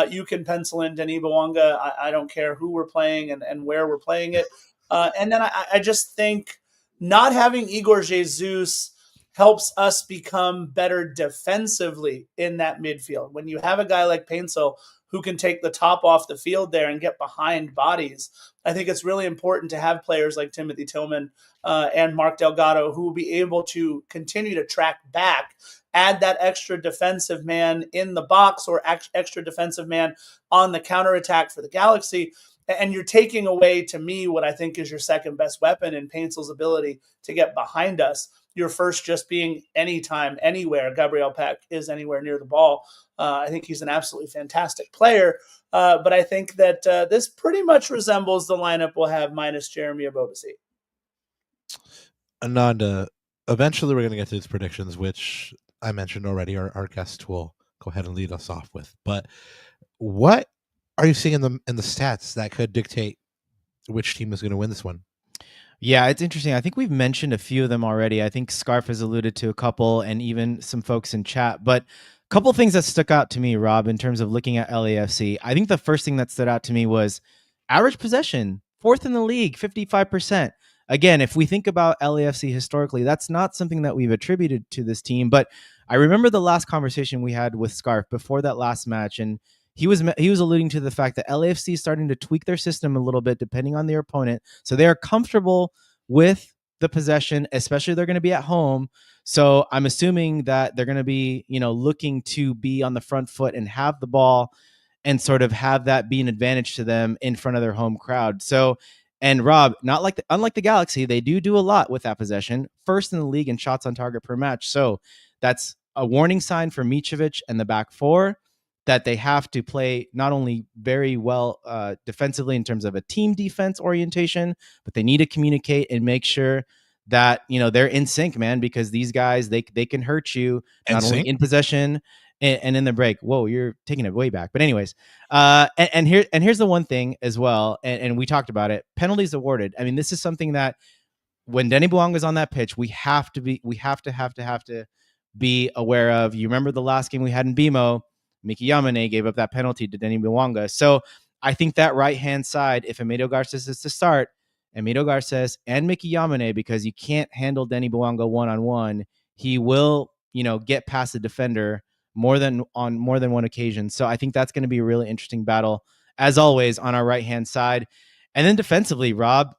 You can pencil in Denis Bouanga. I don't care who we're playing and where we're playing it. And then I just think not having Igor Jesus helps us become better defensively in that midfield. When you have a guy like Paintsel who can take the top off the field there and get behind bodies, I think it's really important to have players like Timothy Tillman and Mark Delgado who will be able to continue to track back, add that extra defensive man in the box or extra defensive man on the counterattack for the Galaxy. And you're taking away, to me, what I think is your second best weapon in Paintsel's ability to get behind us. Your first just being anytime, anywhere Gabriel Peck is anywhere near the ball. I think he's an absolutely fantastic player. But I think that this pretty much resembles the lineup we'll have minus Jeremy Abobasi. Ananda, eventually we're going to get to these predictions, which I mentioned already. Our guest will go ahead and lead us off with. But what are you seeing in the stats that could dictate which team is going to win this one? Yeah, it's interesting. I think we've mentioned a few of them already. I think Scarf has alluded to a couple and even some folks in chat. But a couple things that stuck out to me, Rob, in terms of looking at LAFC. I think the first thing that stood out to me was average possession, 4th in the league, 55%. Again, if we think about LAFC historically, that's not something that we've attributed to this team. But I remember the last conversation we had with Scarf before that last match, and he was alluding to the fact that LAFC is starting to tweak their system a little bit depending on their opponent. So they are comfortable with the possession, especially they're going to be at home. So I'm assuming that they're going to be, looking to be on the front foot and have the ball and sort of have that be an advantage to them in front of their home crowd. So, and Rob, unlike the Galaxy, they do a lot with that possession. First in the league in shots on target per match. So that's a warning sign for Micovic and the back four, that they have to play not only very well defensively in terms of a team defense orientation, but they need to communicate and make sure that, they're in sync, man, because these guys, they can hurt you not only in possession and in the break. Whoa, you're taking it way back. But anyways, and here's the one thing as well, and we talked about it, penalties awarded. I mean, this is something that when Denis Bouanga is on that pitch, we have to be aware of. You remember the last game we had in BMO, Miki Yamane gave up that penalty to Denis Bouanga. So I think that right-hand side, if Emilio Garces is to start, Emilio Garces and Miki Yamane, because you can't handle Denis Bouanga one-on-one, he will, get past the defender on more than one occasion. So I think that's going to be a really interesting battle, as always, on our right-hand side. And then defensively, Rob,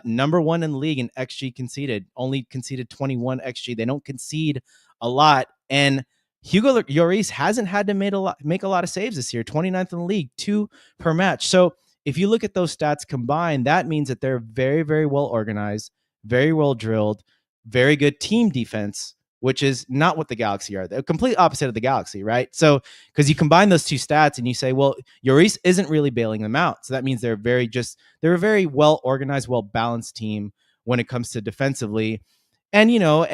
number 1 in the league in XG conceded, only conceded 21 XG. They don't concede a lot. And Hugo Lloris hasn't had to make a lot of saves this year, 29th in the league, 2 per match. So if you look at those stats combined, that means that they're very, very well organized, very well drilled, very good team defense, which is not what the Galaxy are. The complete opposite of the Galaxy, right? So because you combine those 2 stats and you say, well, Lloris isn't really bailing them out. So that means they're a very well organized, well balanced team when it comes to defensively. And, you know,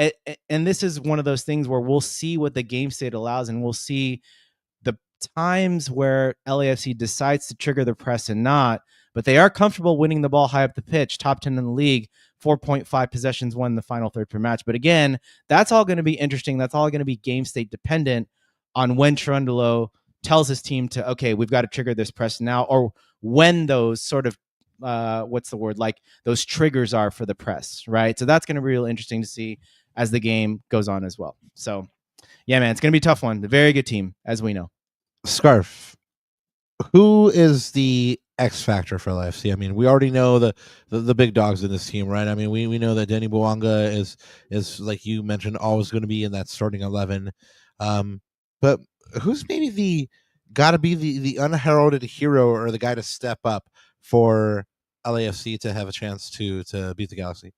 and this is one of those things where we'll see what the game state allows, and we'll see the times where LAFC decides to trigger the press and not, but they are comfortable winning the ball high up the pitch, top 10 in the league, 4.5 possessions won in the final third per match. But again, that's all going to be interesting. That's all going to be game state dependent on when Cherundolo tells his team to, okay, we've got to trigger this press now, or when those sort of like those triggers are for the press, right? So that's going to be real interesting to see as the game goes on as well. So yeah, man, it's going to be a tough one. A very good team, as we know. Scarf, who is the X factor for LAFC? I mean, we already know the big dogs in this team, right? I mean, we know that Denny Bouanga is like you mentioned, always going to be in that starting 11. But who's maybe got to be the unheralded hero or the guy to step up for LAFC to have a chance to beat the Galaxy?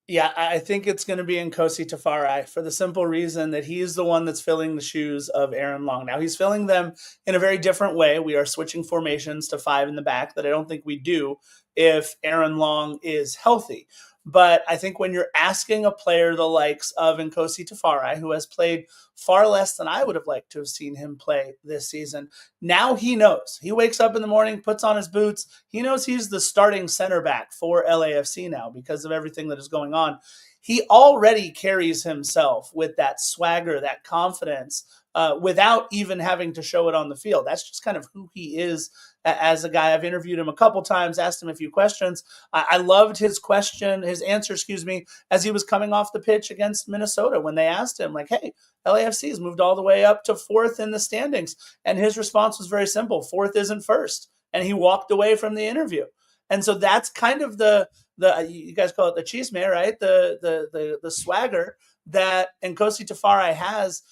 Yeah, I think it's going to be Nkosi Tafari, for the simple reason that he's the one that's filling the shoes of Aaron Long. Now, he's filling them in a very different way. We are switching formations to 5 in the back that I don't think we do if Aaron Long is healthy. But I think when you're asking a player the likes of Nkosi Tafari, who has played far less than I would have liked to have seen him play this season, now he knows. He wakes up in the morning, puts on his boots. He knows he's the starting center back for LAFC now because of everything that is going on. He already carries himself with that swagger, that confidence, without even having to show it on the field. That's just kind of who he is as a guy. I've interviewed him a couple times, asked him a few questions. I loved his answer, as he was coming off the pitch against Minnesota when they asked him, like, hey, LAFC has moved all the way up to 4th in the standings. And his response was very simple: 4th isn't first. And he walked away from the interview. And so that's kind of the you guys call it the chisme, right? The swagger that Nkosi Tafari has.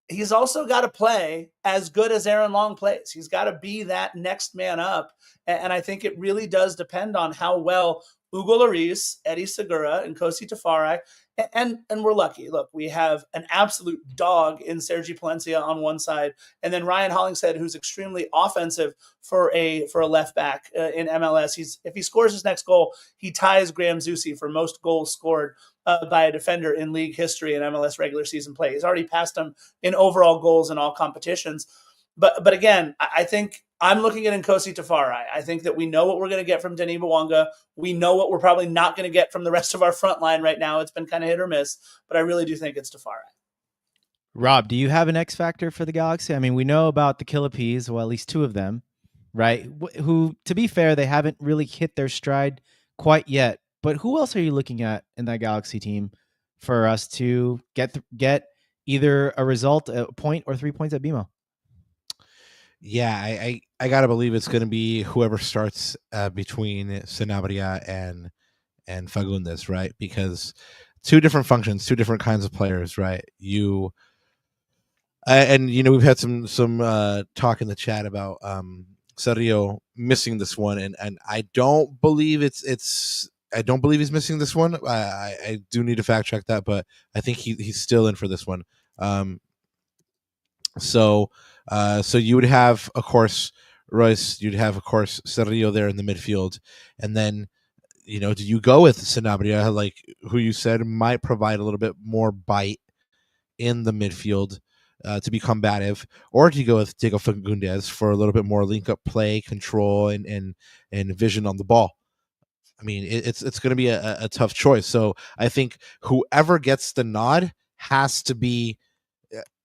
He's also got to play as good as Aaron Long plays. He's got to be that next man up. And I think it really does depend on how well Hugo Lloris, Eddie Segura, and Nkosi Tafari, and we're lucky. Look, we have an absolute dog in Sergi Palencia on one side, and then Ryan Hollingshead, who's extremely offensive for a left back in MLS. If he scores his next goal, he ties Graham Zusi for most goals scored by a defender in league history in MLS regular season play. He's already passed him in overall goals in all competitions. But again, I think I'm looking at Nkosi Tafari. I think that we know what we're going to get from Denis Bouanga. We know what we're probably not going to get from the rest of our front line right now. It's been kind of hit or miss, but I really do think it's Tafari. Rob, do you have an X factor for the Galaxy? I mean, we know about the Killer Peas, well, at least 2 of them, right? Who, to be fair, they haven't really hit their stride quite yet. But who else are you looking at in that Galaxy team for us to get either a result, a point, or 3 points at BMO? Yeah, I gotta believe it's gonna be whoever starts between Sanabria and Fagundes, right? Because 2 different functions, 2 different kinds of players, right? We've had some talk in the chat about Cerrillo missing this one, and I don't believe I don't believe he's missing this one. I do need to fact check that, but I think he's still in for this one. So you would have, of course, Royce. You'd have, of course, Cerrillo there in the midfield, and then do you go with Sanabria, like who you said might provide a little bit more bite in the midfield to be combative, or do you go with Diego Fagundes for a little bit more link up play, control, and vision on the ball? I mean, it's going to be a tough choice. So I think whoever gets the nod has to be.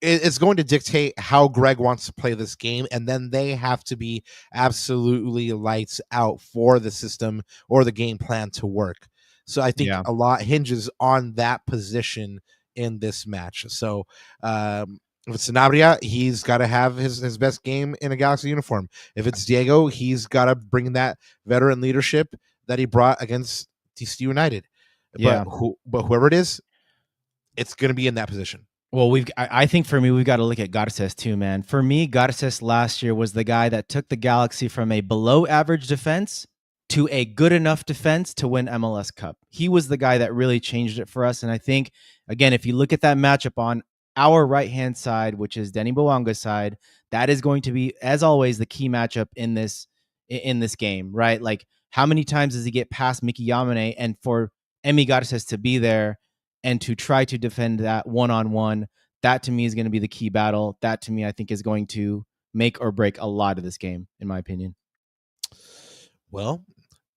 It's going to dictate how Greg wants to play this game, and then they have to be absolutely lights out for the system or the game plan to work. So I think a lot hinges on that position in this match. So if it's Sanabria, he's got to have his best game in a Galaxy uniform. If it's Diego, he's got to bring that veteran leadership that he brought against DC United. Yeah. But whoever it is, it's going to be in that position. Well, I think for me, we've got to look at Garces too, man. For me, Garces last year was the guy that took the Galaxy from a below average defense to a good enough defense to win MLS Cup. He was the guy that really changed it for us. And I think, again, if you look at that matchup on our right-hand side, which is Denny Bouanga's side, that is going to be, as always, the key matchup in this game, right? Like, how many times does he get past Mickey Yamane, and for Emi Garces to be there and to try to defend that one-on-one, that to me is going to be the key battle. That to me, I think, is going to make or break a lot of this game, in my opinion. Well,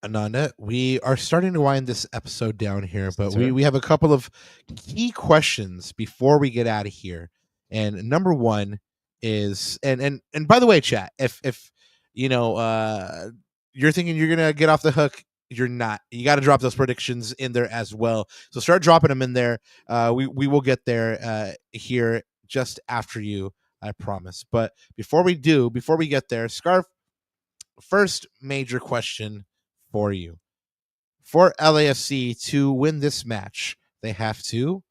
Ananda, we are starting to wind this episode down here, but we have a couple of key questions before we get out of here. And number one is, and by the way, chat, if you know you're thinking you're gonna get off the hook, you're not. You got to drop those predictions in there as well. So start dropping them in there. We will get there here just after you, I promise. But before we get there, Scarf, first major question for you. For LAFC to win this match, they have to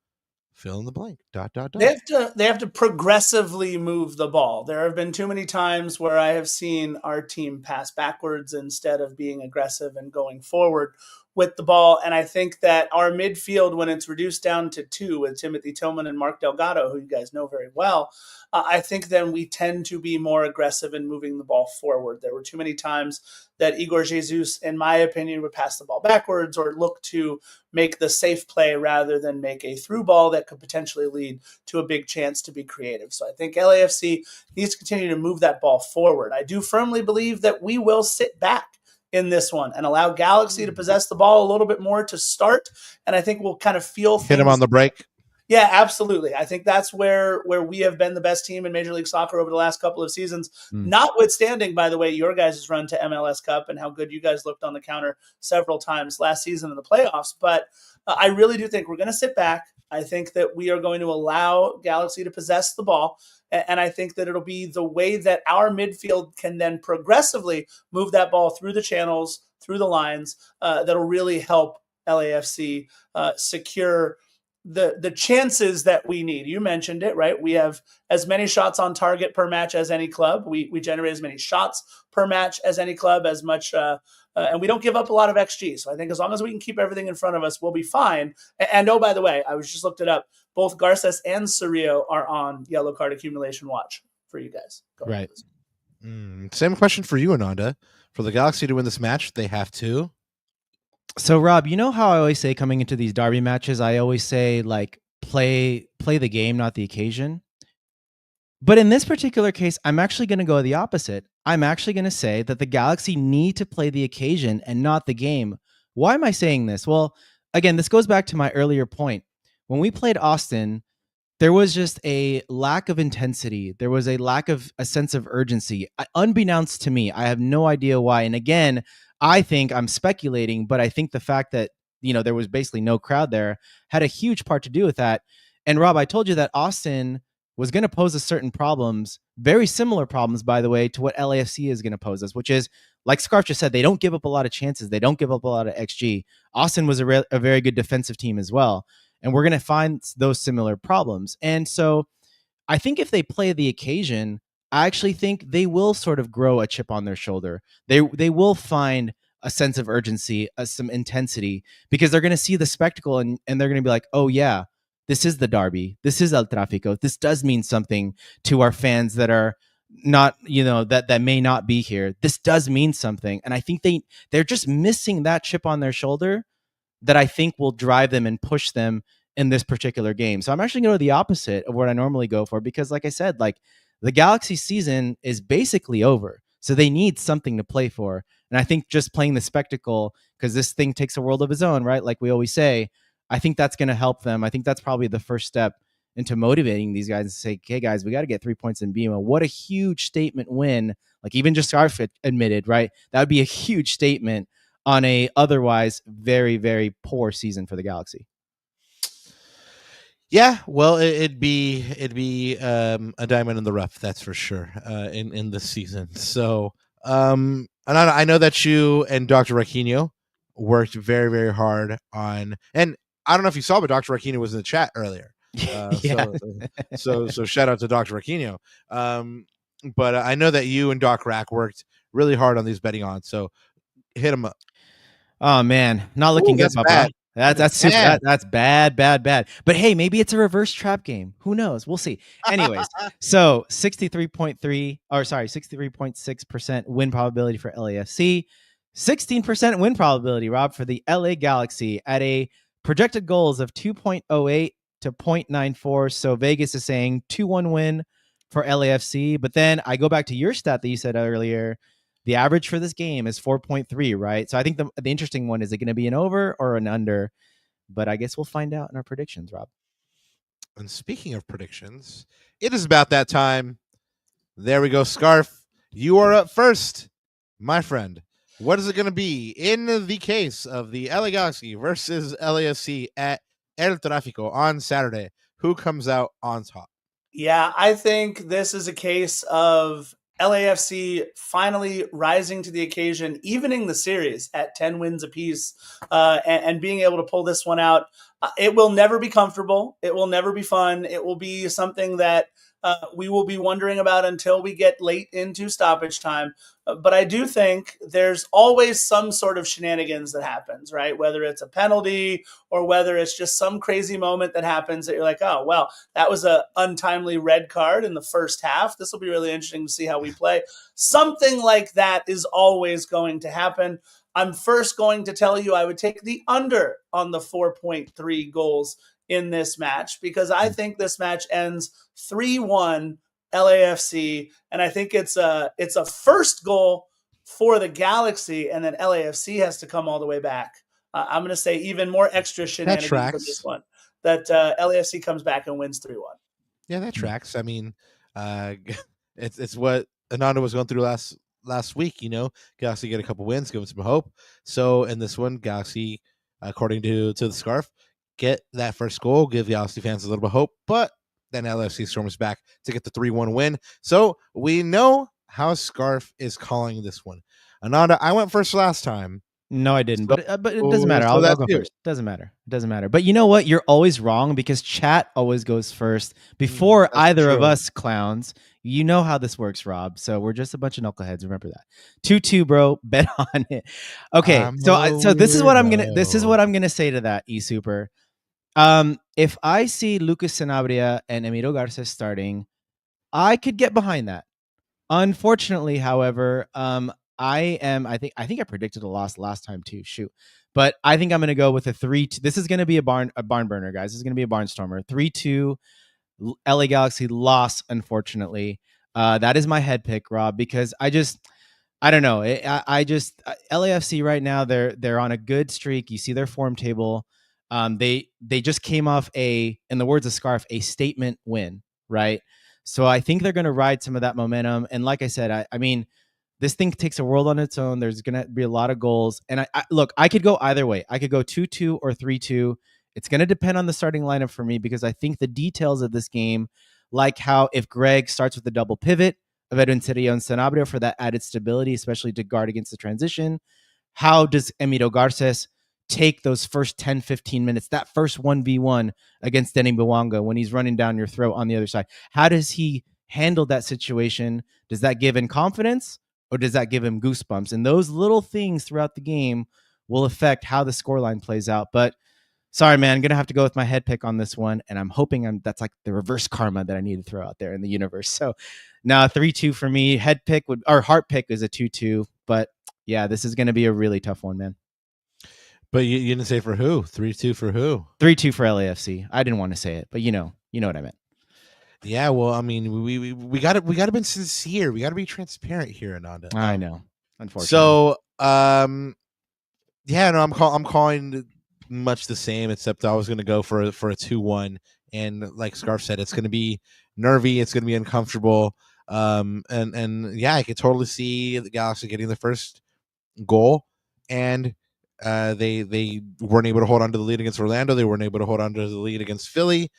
fill in the blank. ... They have to progressively move the ball. There have been too many times where I have seen our team pass backwards instead of being aggressive and going forward with the ball. And I think that our midfield, when it's reduced down to two with Timothy Tillman and Mark Delgado, who you guys know very well, I think then we tend to be more aggressive in moving the ball forward. There were too many times that Igor Jesus, in my opinion, would pass the ball backwards or look to make the safe play rather than make a through ball that could potentially lead to a big chance to be creative. So I think LAFC needs to continue to move that ball forward. I do firmly believe that we will sit back in this one and allow Galaxy to possess the ball a little bit more to start. And I think we'll kind of hit them on the break. Yeah, absolutely. I think that's where we have been the best team in Major League Soccer over the last couple of seasons, notwithstanding, by the way, your guys' run to MLS Cup and how good you guys looked on the counter several times last season in the playoffs. But I really do think we're going to sit back. I think that we are going to allow Galaxy to possess the ball. And I think that it'll be the way that our midfield can then progressively move that ball through the channels, through the lines, that'll really help LAFC secure the chances that we need. You mentioned it, right? We have as many shots on target per match as any club. We generate as many shots per match as any club, as much, and we don't give up a lot of XG. So I think as long as we can keep everything in front of us, we'll be fine. And oh, by the way, I was just looked it up. Both Garces and Cerrillo are on yellow card accumulation watch for you guys. Right. Same question for you, Ananda. For the Galaxy to win this match, they have to. So, Rob, you know how I always say coming into these derby matches, I always say, like, play the game, not the occasion. But in this particular case, I'm actually going to go the opposite. I'm actually going to say that the Galaxy need to play the occasion and not the game. Why am I saying this? Well, again, this goes back to my earlier point. When we played Austin, there was just a lack of intensity. There was a lack of a sense of urgency. Unbeknownst to me, I have no idea why. And again, I think I'm speculating, but I think the fact that, you know, there was basically no crowd there had a huge part to do with that. And Rob, I told you that Austin was going to pose us certain problems, very similar problems, by the way, to what LAFC is going to pose us, which is, like Scarf just said, they don't give up a lot of chances. They don't give up a lot of XG. Austin was a very good defensive team as well. And we're going to find those similar problems. And so I think if they play the occasion, I actually think they will sort of grow a chip on their shoulder. They will find a sense of urgency, some intensity, because they're going to see the spectacle and they're going to be like, oh yeah, this is the derby. This is El Tráfico. This does mean something to our fans that are not, you know, that may not be here. This does mean something. And I think they're just missing that chip on their shoulder that I think will drive them and push them in this particular game. So I'm actually going to go the opposite of what I normally go for, because like I said, like the Galaxy season is basically over. So they need something to play for. And I think just playing the spectacle, because this thing takes a world of its own, right? Like we always say, I think that's going to help them. I think that's probably the first step into motivating these guys and say, hey guys, we got to get 3 points in BMO. What a huge statement win. Like even just Scarf admitted, right? That would be a huge statement on a otherwise very, very poor season for the Galaxy. Yeah, well, it'd be a diamond in the rough, that's for sure, in this season. So, and I know that you and Dr. Raquinho worked very, very hard on, and I don't know if you saw, but Dr. Raquino was in the chat earlier. Yeah. So shout out to Dr. Raquino. But I know that you and Doc Rack worked really hard on these betting odds. So hit them up. Oh man, not looking good, that's Papa. bad. That's super, bad. that's bad. But hey, maybe it's a reverse trap game. Who knows? We'll see. Anyways, so 63.6% win probability for LAFC, 16% win probability, Rob, for the LA Galaxy at a projected goals of 2.08 to 0.94. So Vegas is saying 2-1 win for LAFC. But then I go back to your stat that you said earlier. The average for this game is 4.3, right? So I think the interesting one, is it going to be an over or an under? But I guess we'll find out in our predictions, Rob. And speaking of predictions, it is about that time. There we go, Scarf. You are up first, my friend. What is it going to be in the case of the LA Galaxy versus LAFC at El Tráfico on Saturday? Who comes out on top? Yeah, I think this is a case of LAFC finally rising to the occasion, evening the series at 10 wins apiece, and being able to pull this one out. It will never be comfortable. It will never be fun. It will be something that we will be wondering about until we get late into stoppage time. But I do think there's always some sort of shenanigans that happens, right? Whether it's a penalty or whether it's just some crazy moment that happens that you're like, oh, well, that was an untimely red card in the first half. This will be really interesting to see how we play. Something like that is always going to happen. I'm first going to tell you I would take the under on the 4.3 goals in this match, because I think this match ends 3-1 LAFC, and I think it's a first goal for the Galaxy, and then LAFC has to come all the way back. I'm going to say even more extra shenanigans for this one, that LAFC comes back and wins 3-1. Yeah, that tracks. I mean, it's what Ananda was going through last week. You know, Galaxy get a couple wins, give them some hope. So in this one, Galaxy, according to the Scarf, get that first goal, give the Galaxy fans a little bit of hope, but then LFC storms back to get the 3-1 win. So we know how Scarf is calling this one. Ananda, I went first last time. No, I didn't, but it doesn't matter. I'll go first. Doesn't matter. But you know what? You're always wrong, because chat always goes first before either of us clowns. You know how this works, Rob. So we're just a bunch of knuckleheads. Remember that. 2-2, bro. Bet on it. Okay. So this is what I'm gonna say to that, eSuper. If I see Lucas Sanabria and Emilio Garces starting, I could get behind that. Unfortunately, however, I think I predicted a loss last time too. Shoot. But I think I'm going to go with a 3-2. This is going to be a barn burner, guys. This is going to be a barnstormer. 3-2 LA Galaxy loss, unfortunately. That is my head pick, Rob, because I don't know. LAFC right now, they're on a good streak. You see their form table. They just came off in the words of Scarf, a statement win, right? So I think they're going to ride some of that momentum. And like I said, I mean, this thing takes a world on its own. There's going to be a lot of goals. And I could go either way. I could go 2-2 or 3-2. It's going to depend on the starting lineup for me, because I think the details of this game, like how if Greg starts with the double pivot of Edwin Cerrillo and Sanabria for that added stability, especially to guard against the transition, how does Emilio Garces take those first 10, 15 minutes, that first 1v1 against Denny Bouanga when he's running down your throat on the other side? How does he handle that situation? Does that give him confidence, or does that give him goosebumps? And those little things throughout the game will affect how the scoreline plays out. But sorry, man, I'm going to have to go with my head pick on this one. And I'm hoping that's like the reverse karma that I need to throw out there in the universe. So now 3-2 for me. Head pick heart pick is a 2-2. But yeah, this is going to be a really tough one, man. But you didn't say for who? 3-2 for who? 3-2 for LAFC. I didn't want to say it, but you know what I meant. Yeah, well, I mean, we got to be sincere. We got to be transparent here, Ananda. I know, unfortunately. So, yeah, no, I'm calling much the same, except I was going to go for a 2-1, and like Scarf said, it's going to be nervy. It's going to be uncomfortable. And yeah, I could totally see the Galaxy getting the first goal, and they weren't able to hold on to the lead against Orlando. They weren't able to hold on to the lead against Philly.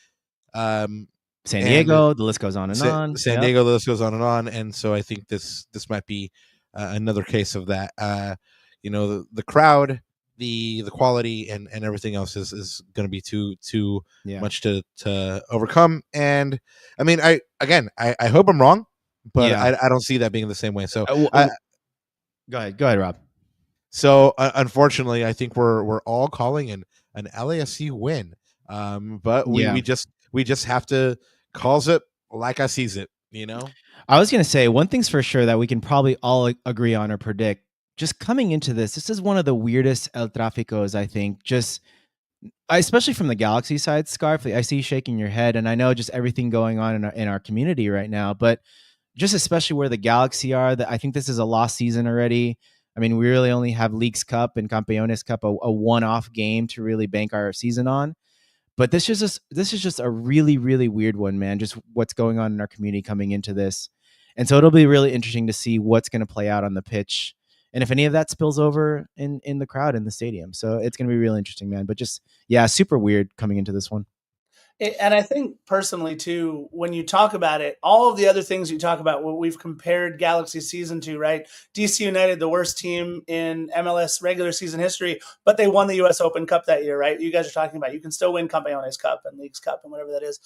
San Diego, the list goes on and on. San Diego, the list goes on and on. And so I think this might be another case of that. The crowd, the quality and everything else is going to be too Yeah. much to overcome. And I mean, I hope I'm wrong, but Yeah. I don't see that being the same way. So Go ahead, Rob. so unfortunately, I think we're all calling an LAFC win. But we just have to calls it like I sees it. I was going to say one thing's for sure that we can probably all agree on or predict. Just coming into this is one of the weirdest El Tráficos, I think. Just especially from the Galaxy side, Scarf. I see you shaking your head, and I know just everything going on in our community right now. But just especially where the Galaxy are, that I think this is a lost season already. I mean, we really only have Leagues Cup and Campeones Cup, a one-off game to really bank our season on. But this is just a really, really weird one, man. Just what's going on in our community coming into this. And so it'll be really interesting to see what's going to play out on the pitch and if any of that spills over in the crowd in the stadium. So it's going to be really interesting, man. But just, yeah, super weird coming into this one. And I think personally, too, when you talk about it, all of the other things you talk about, what we've compared Galaxy season to, right? DC United, the worst team in MLS regular season history, but they won the U.S. Open Cup that year, right? You guys are talking about you can still win Campeones Cup and Leagues Cup and whatever that is.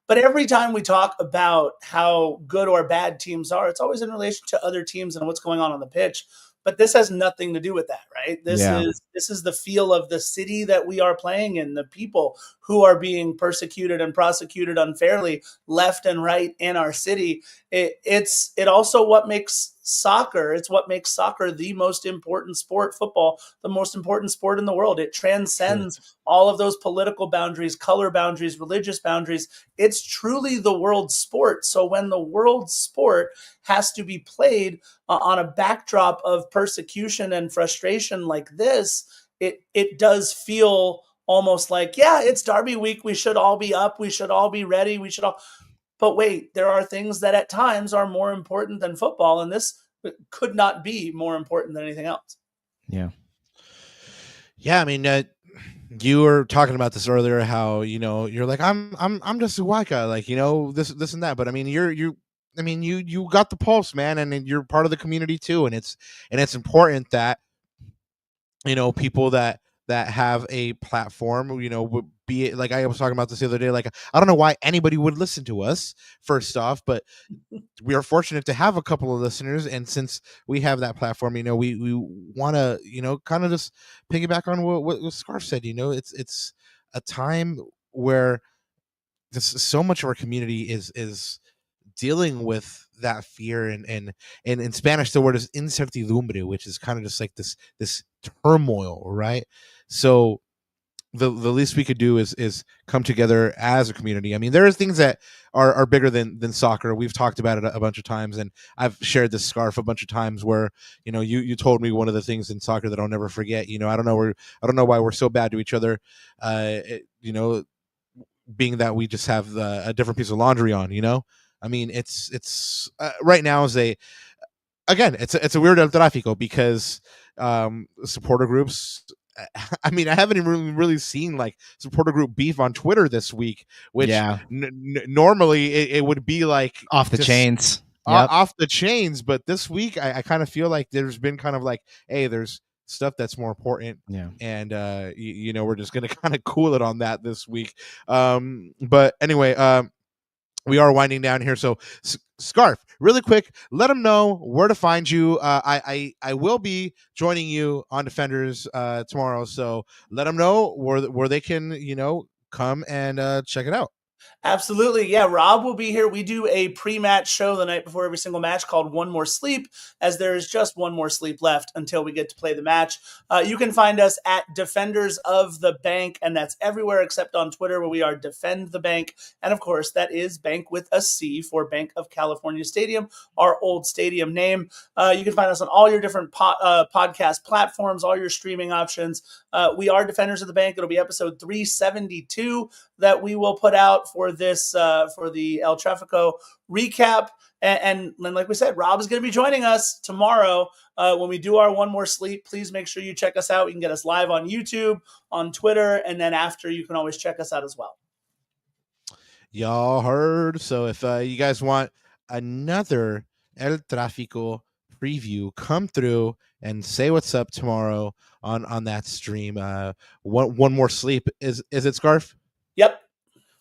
But every time we talk about how good or bad teams are, it's always in relation to other teams and what's going on the pitch. But this has nothing to do with that, right? This is the feel of the city that we are playing in, the people who are being persecuted and prosecuted unfairly left and right in our city. It also what makes soccer. It's what makes soccer the most important sport, football, the most important sport in the world. It transcends all of those political boundaries, color boundaries, religious boundaries. It's truly the world sport. So when the world sport has to be played on a backdrop of persecution and frustration like this, it does feel almost like, yeah, it's Derby week. We should all be up. We should all be ready. We should all. But wait, there are things that at times are more important than football, and this could not be more important than anything else. Yeah. Yeah, I mean, you were talking about this earlier, how you're like, I'm just a white guy, like this and that. But I mean, you got the pulse, man, and you're part of the community too, and it's important that people that have a platform, would be it, like I was talking about this the other day, like I don't know why anybody would listen to us first off, but we are fortunate to have a couple of listeners, and since we have that platform, we want to kind of just piggyback on what Scarf said. It's a time where so much of our community is dealing with that fear, and in Spanish the word is incertidumbre, which is kind of just like this turmoil, right? So the least we could do is come together as a community. I mean, there are things that are bigger than soccer. We've talked about it a bunch of times, and I've shared this Scarf a bunch of times where you told me one of the things in soccer that I'll never forget. I don't know why we're so bad to each other, being that we just have a different piece of laundry on. I mean, it's right now is it's a weird El Trafico because supporter groups. I mean, I haven't even really seen like supporter group beef on Twitter this week, which normally it would be like off the chains, off the chains. But this week, I kind of feel like there's been kind of like, hey, there's stuff that's more important, and we're just gonna kind of cool it on that this week. But anyway, we are winding down here, so Scarf, really quick, let them know where to find you. I will be joining you on Defenders tomorrow, so let them know where they can come and check it out. Absolutely. Yeah, Rob will be here. We do a pre-match show the night before every single match called One More Sleep, as there is just one more sleep left until we get to play the match. You can find us at Defenders of the Bank, and that's everywhere except on Twitter, where we are Defend the Bank. And of course, that is Bank with a C for Bank of California Stadium, our old stadium name. You can find us on all your different podcast platforms, all your streaming options. We are Defenders of the Bank. It'll be episode 372 that we will put out for this for the El Trafico recap, and like we said, Rob is going to be joining us tomorrow when we do our One More Sleep. Please make sure you check us out. You can get us live on YouTube, on Twitter, and then after you can always check us out as well. Y'all heard. So if you guys want another El Trafico preview, come through and say what's up tomorrow on that stream. One more sleep, is it, Scarf? Yep.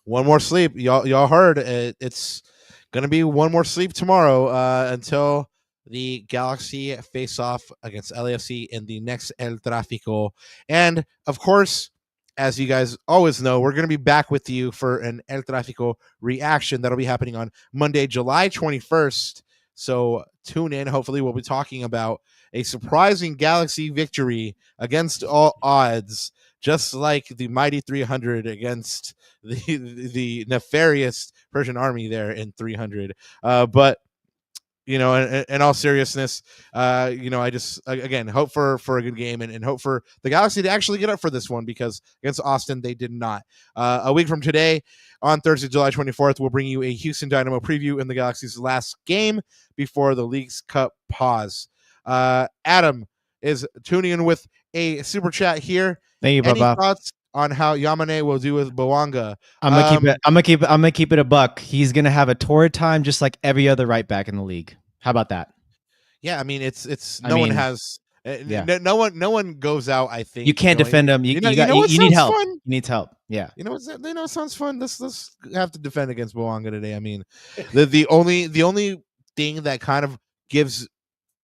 One more sleep. Y'all heard it. It's gonna be one more sleep tomorrow until the Galaxy face off against LAFC in the next El Tráfico. And of course, as you guys always know, we're going to be back with you for an El Tráfico reaction that'll be happening on Monday, July 21st. So tune in. Hopefully, we'll be talking about a surprising Galaxy victory against all odds, just like the mighty 300 against the nefarious Persian army there in 300. But in all seriousness, I just again hope for a good game and hope for the Galaxy to actually get up for this one, because against Austin they did not. A week from today, on Thursday, July 24th, we'll bring you a Houston Dynamo preview in the Galaxy's last game before the League's Cup pause. Adam is tuning in with a super chat here. Thank you, Any Baba. thoughts on how Yamane will do with Bouanga? I'm gonna keep it a buck. He's gonna have a torrid time, just like every other right back in the league. How about that? Yeah, I mean, no one has. Yeah. No one goes out. I think You can't defend him. You need help. Fun? You need help. Yeah. It sounds fun. Let's have to defend against Bouanga today. I mean, the only thing that kind of gives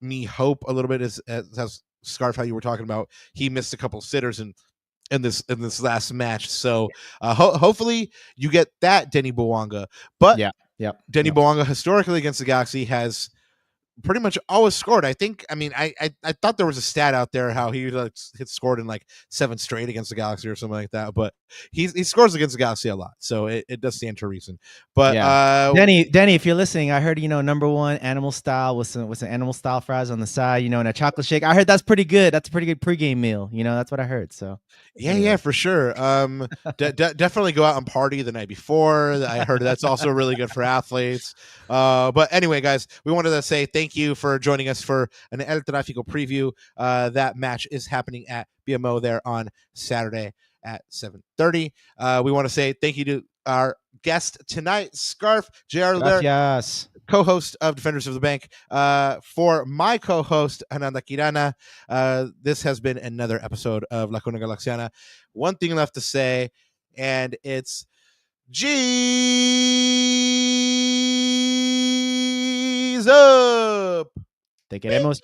me hope a little bit is, as Scarf, how you were talking about, he missed a couple sitters in this last match. So hopefully you get that Denny Bouanga. But Denny Bouanga historically against the Galaxy has pretty much always scored. I think. I mean, I thought there was a stat out there how he had scored in like 7 straight against the Galaxy or something like that. But he scores against the Galaxy a lot, so it does stand to reason. But Denny, if you're listening, I heard number one animal style with some animal style fries on the side, and a chocolate shake. I heard that's pretty good. That's a pretty good pregame meal. That's what I heard. So yeah, for sure. Definitely go out and party the night before. I heard that's also really good for athletes. But anyway, guys, we wanted to say thank you for joining us for an El Trafico preview. That match is happening at BMO there on Saturday at 7:30. We want to say thank you to our guest tonight, Scarf, JR Lebert, yes, co-host of Defenders of the Bank. For my co-host, Ananda Kirana, this has been another episode of La Cuna Galaxiana. One thing left to say, and it's G's up! Te queremos, chat.